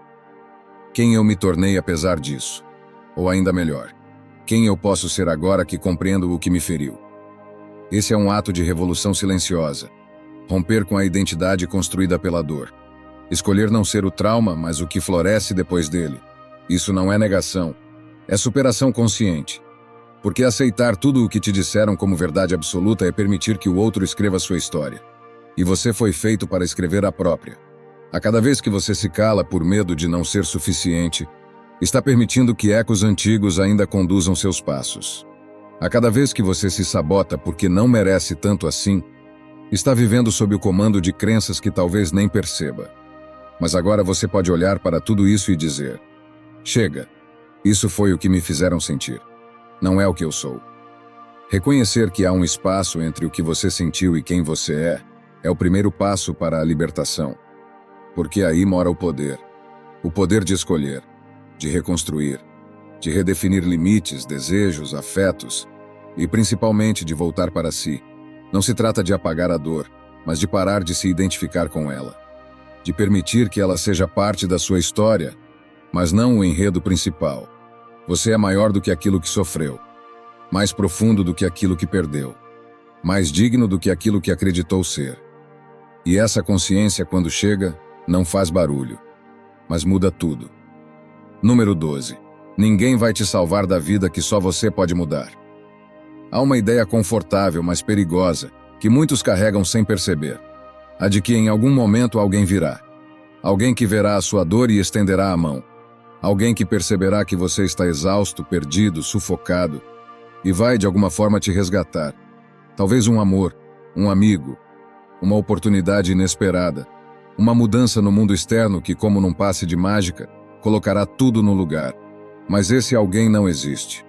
Quem eu me tornei apesar disso? Ou ainda melhor, quem eu posso ser agora que compreendo o que me feriu? Esse é um ato de revolução silenciosa. Romper com a identidade construída pela dor. Escolher não ser o trauma, mas o que floresce depois dele. Isso não é negação, é superação consciente. Porque aceitar tudo o que te disseram como verdade absoluta é permitir que o outro escreva sua história. E você foi feito para escrever a própria. A cada vez que você se cala por medo de não ser suficiente, está permitindo que ecos antigos ainda conduzam seus passos. A cada vez que você se sabota porque não merece tanto assim, está vivendo sob o comando de crenças que talvez nem perceba. Mas agora você pode olhar para tudo isso e dizer: chega, isso foi o que me fizeram sentir. Não é o que eu sou. Reconhecer que há um espaço entre o que você sentiu e quem você é o primeiro passo para a libertação. Porque aí mora o poder. O poder de escolher, de reconstruir, de redefinir limites, desejos, afetos e principalmente de voltar para si. Não se trata de apagar a dor, mas de parar de se identificar com ela. De permitir que ela seja parte da sua história, mas não o enredo principal. Você é maior do que aquilo que sofreu, mais profundo do que aquilo que perdeu, mais digno do que aquilo que acreditou ser. E essa consciência, quando chega, não faz barulho, mas muda tudo. Número 12. Ninguém vai te salvar da vida que só você pode mudar. Há uma ideia confortável, mas perigosa, que muitos carregam sem perceber. A de que em algum momento alguém virá. Alguém que verá a sua dor e estenderá a mão. Alguém que perceberá que você está exausto, perdido, sufocado, e vai de alguma forma te resgatar. Talvez um amor, um amigo, uma oportunidade inesperada, uma mudança no mundo externo que, como num passe de mágica, colocará tudo no lugar. Mas esse alguém não existe.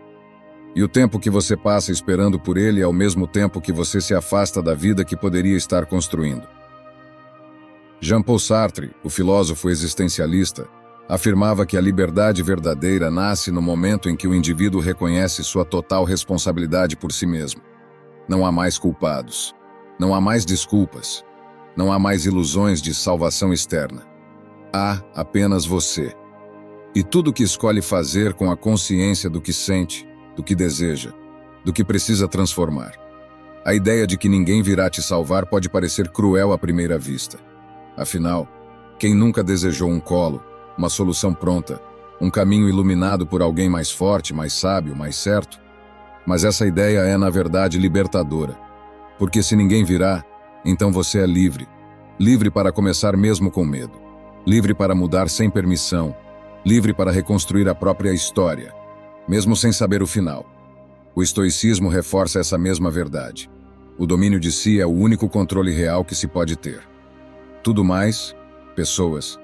E o tempo que você passa esperando por ele é ao mesmo tempo que você se afasta da vida que poderia estar construindo. Jean-Paul Sartre, o filósofo existencialista, afirmava que a liberdade verdadeira nasce no momento em que o indivíduo reconhece sua total responsabilidade por si mesmo. Não há mais culpados. Não há mais desculpas. Não há mais ilusões de salvação externa. Há apenas você. E tudo o que escolhe fazer com a consciência do que sente, do que deseja, do que precisa transformar. A ideia de que ninguém virá te salvar pode parecer cruel à primeira vista. Afinal, quem nunca desejou um colo, uma solução pronta, um caminho iluminado por alguém mais forte, mais sábio, mais certo? Mas essa ideia é, na verdade, libertadora. Porque se ninguém virá, então você é livre. Livre para começar mesmo com medo. Livre para mudar sem permissão. Livre para reconstruir a própria história, mesmo sem saber o final. O estoicismo reforça essa mesma verdade. O domínio de si é o único controle real que se pode ter. Tudo mais, pessoas,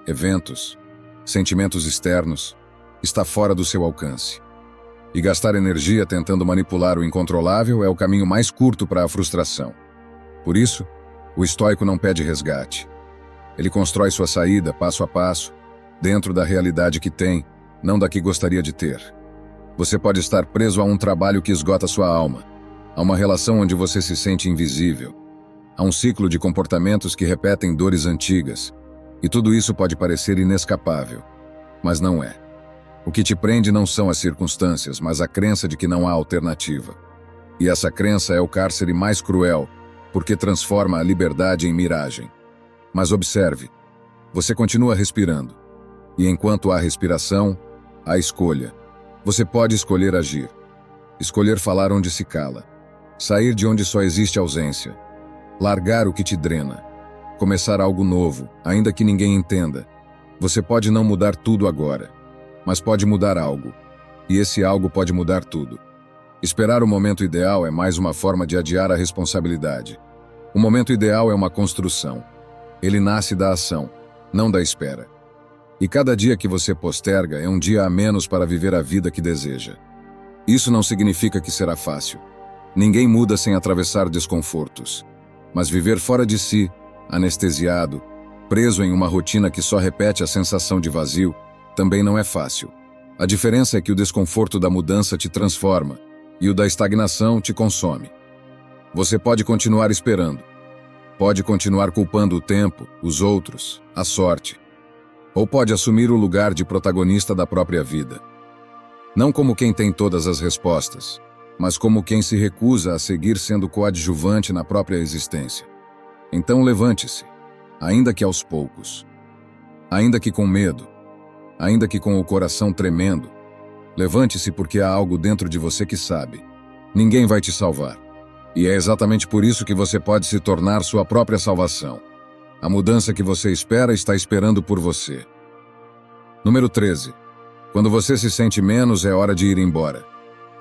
eventos, sentimentos externos, está fora do seu alcance. E gastar energia tentando manipular o incontrolável é o caminho mais curto para a frustração. Por isso, o estoico não pede resgate. Ele constrói sua saída passo a passo, dentro da realidade que tem, não da que gostaria de ter. Você pode estar preso a um trabalho que esgota sua alma, a uma relação onde você se sente invisível, a um ciclo de comportamentos que repetem dores antigas, e tudo isso pode parecer inescapável, mas não é. O que te prende não são as circunstâncias, mas a crença de que não há alternativa. E essa crença é o cárcere mais cruel, porque transforma a liberdade em miragem. Mas observe, você continua respirando, E enquanto há respiração, há escolha. Você pode escolher agir. Escolher falar onde se cala. Sair de onde só existe ausência. Largar o que te drena. Começar algo novo, ainda que ninguém entenda. Você pode não mudar tudo agora, mas pode mudar algo. E esse algo pode mudar tudo. Esperar o momento ideal é mais uma forma de adiar a responsabilidade. O momento ideal é uma construção. Ele nasce da ação, não da espera. E cada dia que você posterga é um dia a menos para viver a vida que deseja. Isso não significa que será fácil. Ninguém muda sem atravessar desconfortos. Mas viver fora de si, anestesiado, preso em uma rotina que só repete a sensação de vazio, também não é fácil. A diferença é que o desconforto da mudança te transforma e o da estagnação te consome. Você pode continuar esperando. Pode continuar culpando o tempo, os outros, a sorte. Ou pode assumir o lugar de protagonista da própria vida. Não como quem tem todas as respostas, mas como quem se recusa a seguir sendo coadjuvante na própria existência. Então levante-se, ainda que aos poucos. Ainda que com medo. Ainda que com o coração tremendo. Levante-se porque há algo dentro de você que sabe. Ninguém vai te salvar. E é exatamente por isso que você pode se tornar sua própria salvação. A mudança que você espera está esperando por você. Número 13. Quando você se sente menos, é hora de ir embora.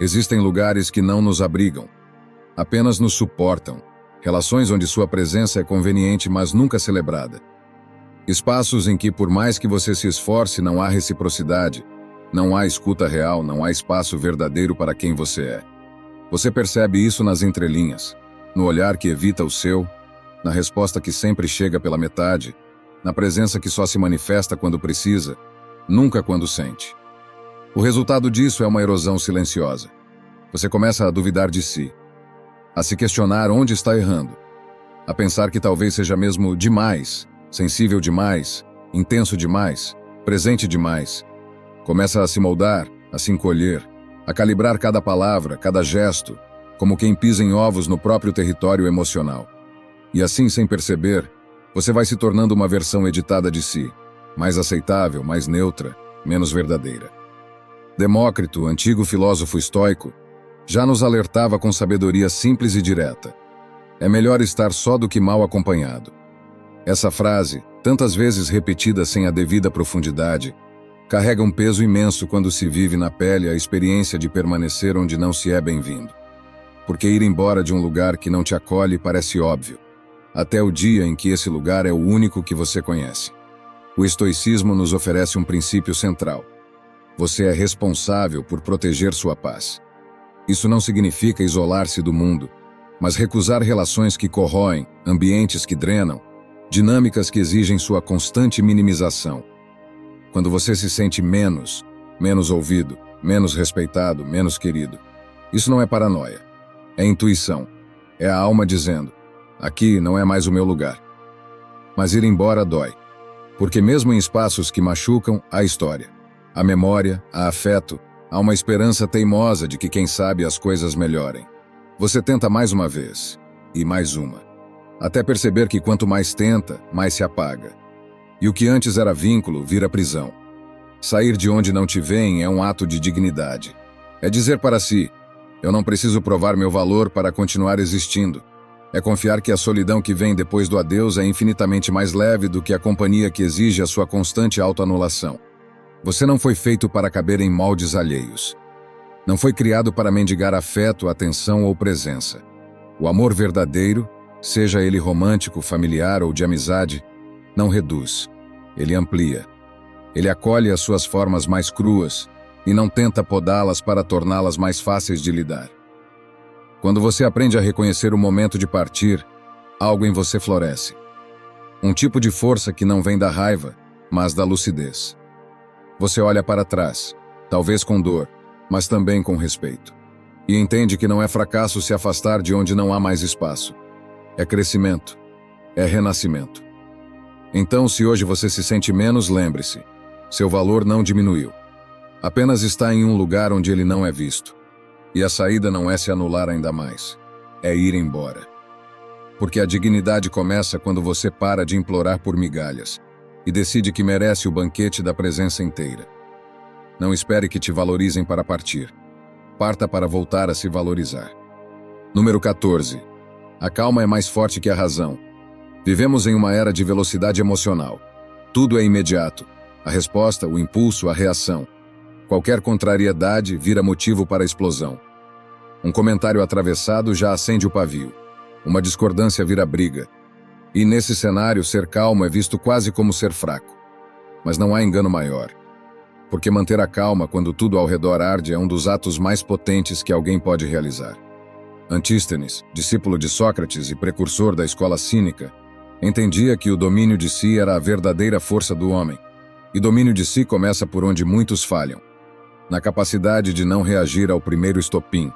Existem lugares que não nos abrigam. Apenas nos suportam. Relações onde sua presença é conveniente, mas nunca celebrada. Espaços em que, por mais que você se esforce, não há reciprocidade. Não há escuta real, não há espaço verdadeiro para quem você é. Você percebe isso nas entrelinhas, no olhar que evita o seu, na resposta que sempre chega pela metade, na presença que só se manifesta quando precisa, nunca quando sente. O resultado disso é uma erosão silenciosa. Você começa a duvidar de si, a se questionar onde está errando, a pensar que talvez seja mesmo demais, sensível demais, intenso demais, presente demais. Começa a se moldar, a se encolher, a calibrar cada palavra, cada gesto, como quem pisa em ovos no próprio território emocional. E assim, sem perceber, você vai se tornando uma versão editada de si, mais aceitável, mais neutra, menos verdadeira. Demócrito, antigo filósofo estoico, já nos alertava com sabedoria simples e direta. É melhor estar só do que mal acompanhado. Essa frase, tantas vezes repetida sem a devida profundidade, carrega um peso imenso quando se vive na pele a experiência de permanecer onde não se é bem-vindo. Porque ir embora de um lugar que não te acolhe parece óbvio, até o dia em que esse lugar é o único que você conhece. O estoicismo nos oferece um princípio central. Você é responsável por proteger sua paz. Isso não significa isolar-se do mundo, mas recusar relações que corroem, ambientes que drenam, dinâmicas que exigem sua constante minimização. Quando você se sente menos ouvido, menos respeitado, menos querido, isso não é paranoia. É intuição. É a alma dizendo: aqui não é mais o meu lugar. Mas ir embora dói. Porque mesmo em espaços que machucam, há história. Há memória, há afeto, há uma esperança teimosa de que, quem sabe, as coisas melhorem. Você tenta mais uma vez, e mais uma. Até perceber que quanto mais tenta, mais se apaga. E o que antes era vínculo, vira prisão. Sair de onde não te veem é um ato de dignidade. É dizer para si: eu não preciso provar meu valor para continuar existindo. É confiar que a solidão que vem depois do adeus é infinitamente mais leve do que a companhia que exige a sua constante autoanulação. Você não foi feito para caber em moldes alheios. Não foi criado para mendigar afeto, atenção ou presença. O amor verdadeiro, seja ele romântico, familiar ou de amizade, não reduz. Ele amplia. Ele acolhe as suas formas mais cruas e não tenta podá-las para torná-las mais fáceis de lidar. Quando você aprende a reconhecer o momento de partir, algo em você floresce. Um tipo de força que não vem da raiva, mas da lucidez. Você olha para trás, talvez com dor, mas também com respeito. E entende que não é fracasso se afastar de onde não há mais espaço. É crescimento. É renascimento. Então, se hoje você se sente menos, lembre-se: seu valor não diminuiu. Apenas está em um lugar onde ele não é visto. E a saída não é se anular ainda mais. É ir embora. Porque a dignidade começa quando você para de implorar por migalhas e decide que merece o banquete da presença inteira. Não espere que te valorizem para partir. Parta para voltar a se valorizar. Número 14. A calma é mais forte que a razão. Vivemos em uma era de velocidade emocional. Tudo é imediato. A resposta, o impulso, a reação. Qualquer contrariedade vira motivo para a explosão. Um comentário atravessado já acende o pavio. Uma discordância vira briga. E nesse cenário, ser calmo é visto quase como ser fraco. Mas não há engano maior. Porque manter a calma quando tudo ao redor arde é um dos atos mais potentes que alguém pode realizar. Antístenes, discípulo de Sócrates e precursor da escola cínica, entendia que o domínio de si era a verdadeira força do homem. E domínio de si começa por onde muitos falham. Na capacidade de não reagir ao primeiro estopim.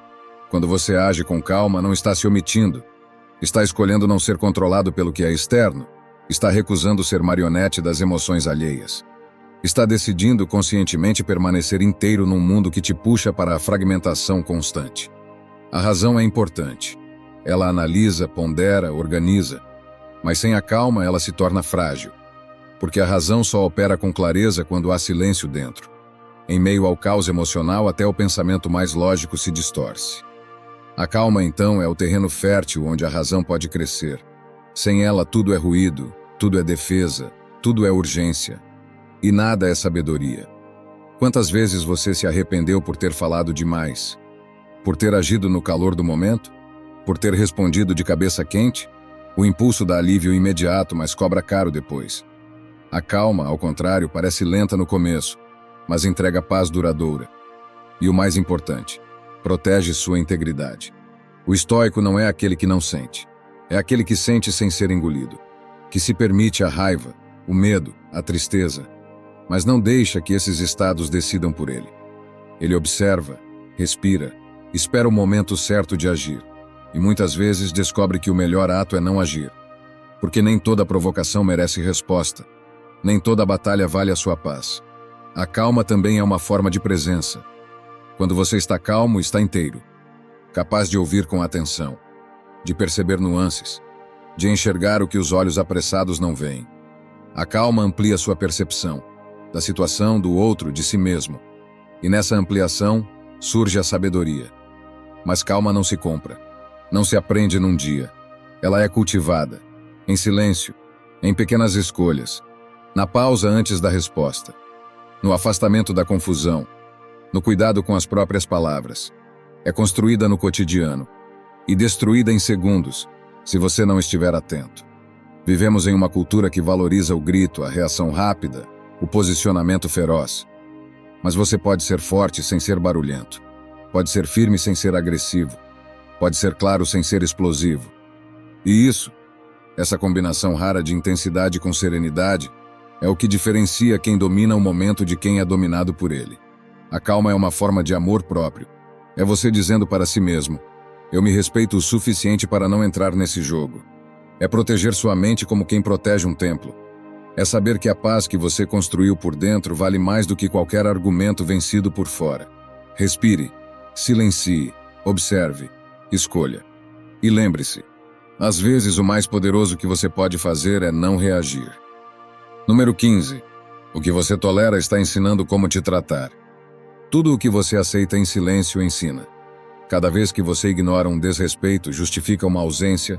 Quando você age com calma, não está se omitindo. Está escolhendo não ser controlado pelo que é externo. Está recusando ser marionete das emoções alheias. Está decidindo conscientemente permanecer inteiro num mundo que te puxa para a fragmentação constante. A razão é importante. Ela analisa, pondera, organiza. Mas sem a calma, ela se torna frágil. Porque a razão só opera com clareza quando há silêncio dentro. Em meio ao caos emocional, até o pensamento mais lógico se distorce. A calma, então, é o terreno fértil onde a razão pode crescer. Sem ela, tudo é ruído, tudo é defesa, tudo é urgência. E nada é sabedoria. Quantas vezes você se arrependeu por ter falado demais? Por ter agido no calor do momento? Por ter respondido de cabeça quente? O impulso dá alívio imediato, mas cobra caro depois. A calma, ao contrário, parece lenta no começo, mas entrega paz duradoura. E o mais importante, protege sua integridade. O estoico não é aquele que não sente. É aquele que sente sem ser engolido. Que se permite a raiva, o medo, a tristeza, mas não deixa que esses estados decidam por ele. Ele observa, respira, espera o momento certo de agir. E muitas vezes descobre que o melhor ato é não agir. Porque nem toda provocação merece resposta. Nem toda batalha vale a sua paz. A calma também é uma forma de presença. Quando você está calmo, está inteiro. Capaz de ouvir com atenção. De perceber nuances. De enxergar o que os olhos apressados não veem. A calma amplia sua percepção. Da situação, do outro, de si mesmo. E nessa ampliação, surge a sabedoria. Mas calma não se compra. Não se aprende num dia. Ela é cultivada. Em silêncio. Em pequenas escolhas. Na pausa antes da resposta. No afastamento da confusão. No cuidado com as próprias palavras. É construída no cotidiano. E destruída em segundos, se você não estiver atento. Vivemos em uma cultura que valoriza o grito, a reação rápida, o posicionamento feroz. Mas você pode ser forte sem ser barulhento. Pode ser firme sem ser agressivo. Pode ser claro sem ser explosivo. E isso, essa combinação rara de intensidade com serenidade, é o que diferencia quem domina o momento de quem é dominado por ele. A calma é uma forma de amor próprio. É você dizendo para si mesmo: eu me respeito o suficiente para não entrar nesse jogo. É proteger sua mente como quem protege um templo. É saber que a paz que você construiu por dentro vale mais do que qualquer argumento vencido por fora. Respire, silencie, observe, escolha. E lembre-se, às vezes o mais poderoso que você pode fazer é não reagir. Número 15. O que você tolera está ensinando como te tratar. Tudo o que você aceita em silêncio ensina. Cada vez que você ignora um desrespeito, justifica uma ausência,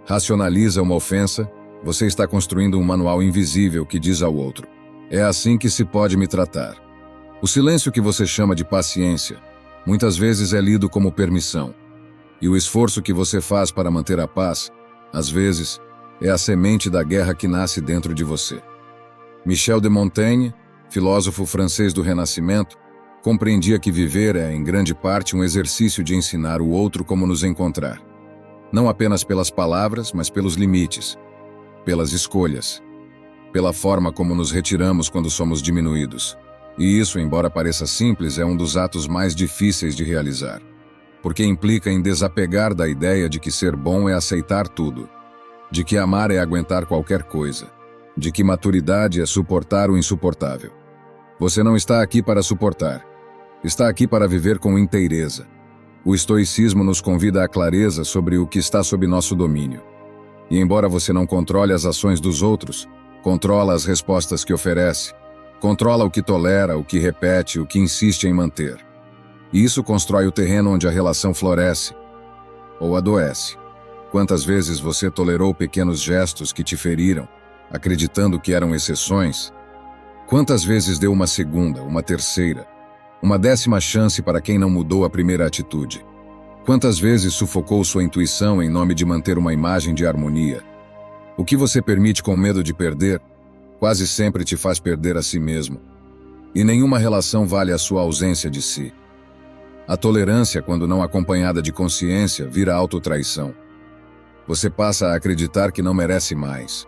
racionaliza uma ofensa, você está construindo um manual invisível que diz ao outro: é assim que se pode me tratar. O silêncio que você chama de paciência, muitas vezes é lido como permissão. E o esforço que você faz para manter a paz, às vezes, é a semente da guerra que nasce dentro de você. Michel de Montaigne, filósofo francês do Renascimento, compreendia que viver é, em grande parte, um exercício de ensinar o outro como nos encontrar. Não apenas pelas palavras, mas pelos limites, pelas escolhas, pela forma como nos retiramos quando somos diminuídos. E isso, embora pareça simples, é um dos atos mais difíceis de realizar, porque implica em desapegar da ideia de que ser bom é aceitar tudo, de que amar é aguentar qualquer coisa, de que maturidade é suportar o insuportável. Você não está aqui para suportar. Está aqui para viver com inteireza. O estoicismo nos convida à clareza sobre o que está sob nosso domínio. E embora você não controle as ações dos outros, Controla as respostas que oferece. Controla o que tolera, o que repete, o que insiste em manter. E isso constrói o terreno onde a relação floresce ou adoece. Quantas vezes você tolerou pequenos gestos que te feriram, acreditando que eram exceções? Quantas vezes deu uma segunda, uma terceira, uma 10ª chance para quem não mudou a primeira atitude? Quantas vezes sufocou sua intuição em nome de manter uma imagem de harmonia? O que você permite com medo de perder, quase sempre te faz perder a si mesmo. E nenhuma relação vale a sua ausência de si. A tolerância, quando não acompanhada de consciência, vira autotraição. Você passa a acreditar que não merece mais,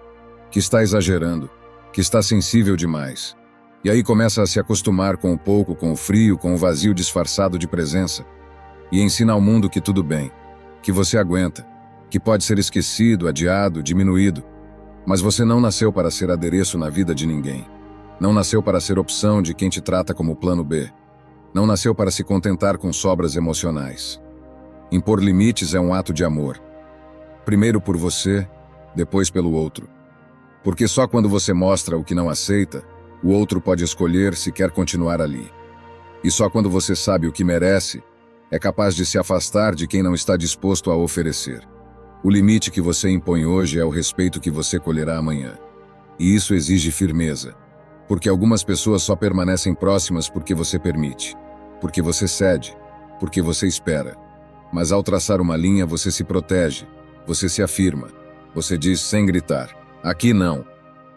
que está exagerando, que está sensível demais. E aí começa a se acostumar com o pouco, com o frio, com o vazio disfarçado de presença. E ensina ao mundo que tudo bem, que você aguenta, que pode ser esquecido, adiado, diminuído. Mas você não nasceu para ser adereço na vida de ninguém. Não nasceu para ser opção de quem te trata como plano B. Não nasceu para se contentar com sobras emocionais. Impor limites é um ato de amor. Primeiro por você, depois pelo outro. Porque só quando você mostra o que não aceita, o outro pode escolher se quer continuar ali. E só quando você sabe o que merece, é capaz de se afastar de quem não está disposto a oferecer. O limite que você impõe hoje é o respeito que você colherá amanhã. E isso exige firmeza. Porque algumas pessoas só permanecem próximas porque você permite. Porque você cede. Porque você espera. Mas ao traçar uma linha, você se protege. Você se afirma. Você diz sem gritar: aqui não.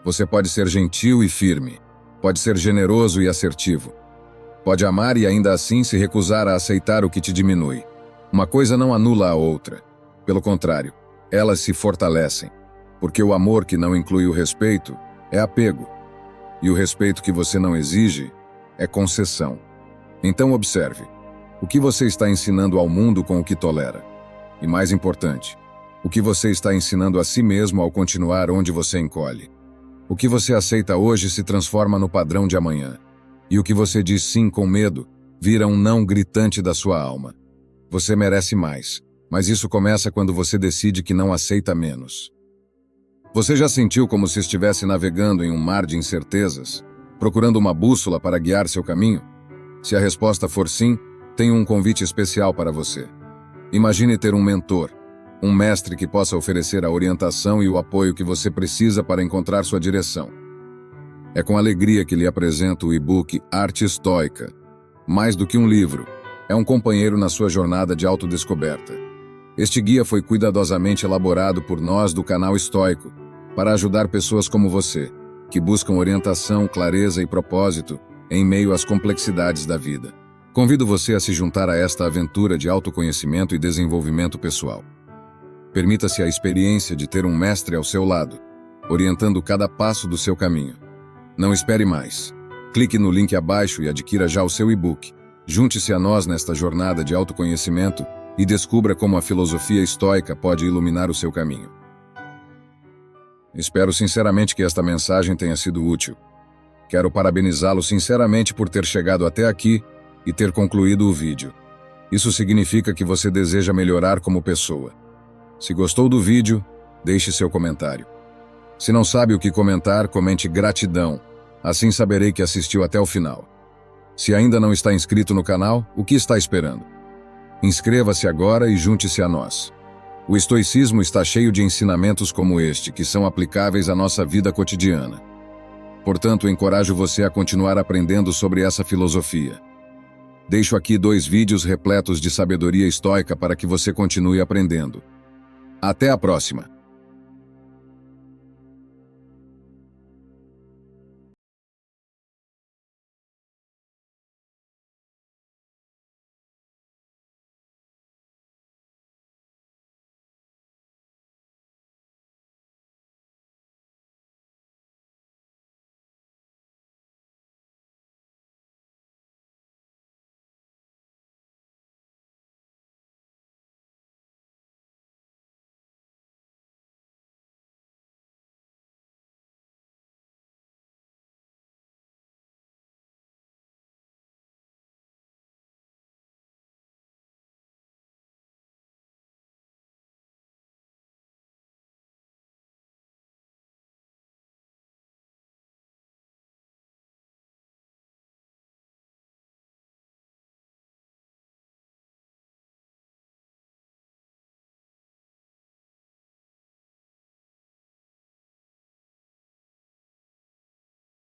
Você pode ser gentil e firme. Pode ser generoso e assertivo. Pode amar e ainda assim se recusar a aceitar o que te diminui. Uma coisa não anula a outra. Pelo contrário, elas se fortalecem. Porque o amor que não inclui o respeito é apego. E o respeito que você não exige é concessão. Então observe. O que você está ensinando ao mundo com o que tolera? E mais importante, o que você está ensinando a si mesmo ao continuar onde você encolhe? O que você aceita hoje se transforma no padrão de amanhã. E o que você diz sim com medo vira um não gritante da sua alma. Você merece mais, mas isso começa quando você decide que não aceita menos. Você já sentiu como se estivesse navegando em um mar de incertezas, procurando uma bússola para guiar seu caminho? Se a resposta for sim, tenho um convite especial para você. Imagine ter um mentor, um mestre que possa oferecer a orientação e o apoio que você precisa para encontrar sua direção. É com alegria que lhe apresento o e-book Arte Estoica. Mais do que um livro, é um companheiro na sua jornada de autodescoberta. Este guia foi cuidadosamente elaborado por nós do canal Estoico, para ajudar pessoas como você, que buscam orientação, clareza e propósito em meio às complexidades da vida. Convido você a se juntar a esta aventura de autoconhecimento e desenvolvimento pessoal. Permita-se a experiência de ter um mestre ao seu lado, orientando cada passo do seu caminho. Não espere mais. Clique no link abaixo e adquira já o seu e-book. Junte-se a nós nesta jornada de autoconhecimento e descubra como a filosofia estoica pode iluminar o seu caminho. Espero sinceramente que esta mensagem tenha sido útil. Quero parabenizá-lo sinceramente por ter chegado até aqui e ter concluído o vídeo. Isso significa que você deseja melhorar como pessoa. Se gostou do vídeo, deixe seu comentário. Se não sabe o que comentar, comente gratidão. Assim saberei que assistiu até o final. Se ainda não está inscrito no canal, o que está esperando? Inscreva-se agora e junte-se a nós. O estoicismo está cheio de ensinamentos como este, que são aplicáveis à nossa vida cotidiana. Portanto, encorajo você a continuar aprendendo sobre essa filosofia. Deixo aqui 2 vídeos repletos de sabedoria estoica para que você continue aprendendo. Até a próxima!